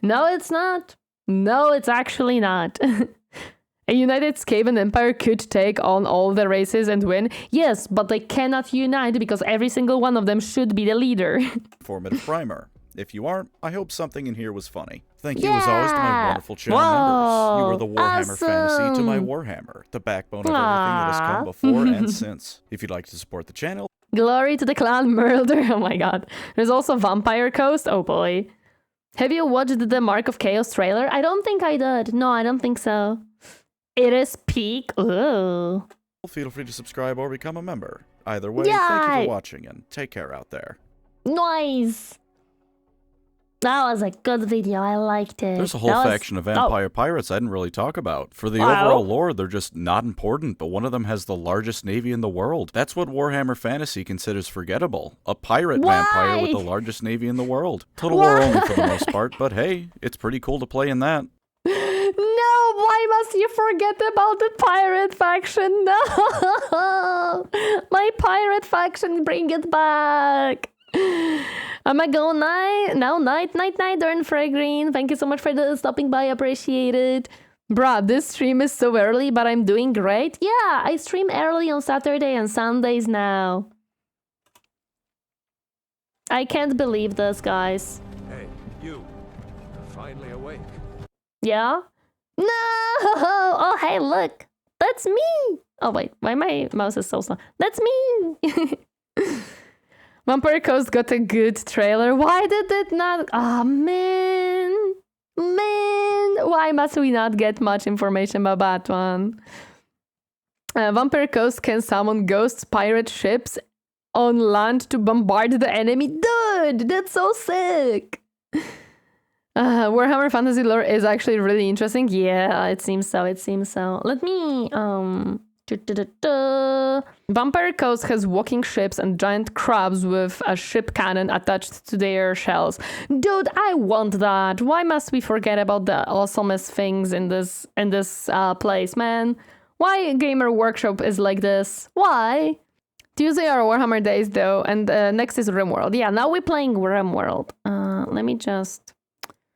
No, it's not. No, it's actually not. A united Skaven empire could take on all the races and win. Yes, but they cannot unite because every single one of them should be the leader. Informative primer. If you aren't, I hope something in here was funny. Thank you as always to my wonderful channel members. You were the Warhammer fantasy to my Warhammer, the backbone of everything that has come before and since. If you'd like to support the channel... Glory to the clan murder. Oh my god. There's also Vampire Coast. Oh boy. Have you watched the Mark of Chaos trailer? I don't think I did. No, I don't think so. It is peak. Ooh. Feel free to subscribe or become a member. Either way, thank you for watching and take care out there. Nice. That was a good video. I liked it. There's a whole faction of vampire pirates I didn't really talk about. For the overall lore, they're just not important, but one of them has the largest navy in the world. That's what Warhammer Fantasy considers forgeable. A pirate vampire with the largest navy in the world. Total War only for the most part, but hey, it's pretty cool to play in that. No, why must you forget about the pirate faction? No! My pirate faction, bring it back! I'ma go night, Darn Fragrine. Thank you so much for stopping by, appreciate it. Bruh, this stream is so early, but I'm doing great. Yeah, I stream early on Saturday and Sundays now. I can't believe this, guys. Hey, you're finally awake. Yeah? No! Oh, hey, look. That's me! Oh, wait, why my mouse is so slow? That's me! Vampire Coast got a good trailer. Why did it not? Oh, man. Why must we not get much information about that one? Vampire Coast can summon ghosts, pirate ships on land to bombard the enemy. Dude, that's so sick. Warhammer Fantasy lore is actually really interesting. Yeah, it seems so. Let me... Vampire Coast has walking ships and giant crabs with a ship cannon attached to their shells. Dude, I want that. Why must we forget about the awesomest things in this place, man? Why Gamer Workshop is like this? Why? Tuesday are Warhammer days though, and next is RimWorld. Yeah, now we're playing RimWorld. Let me just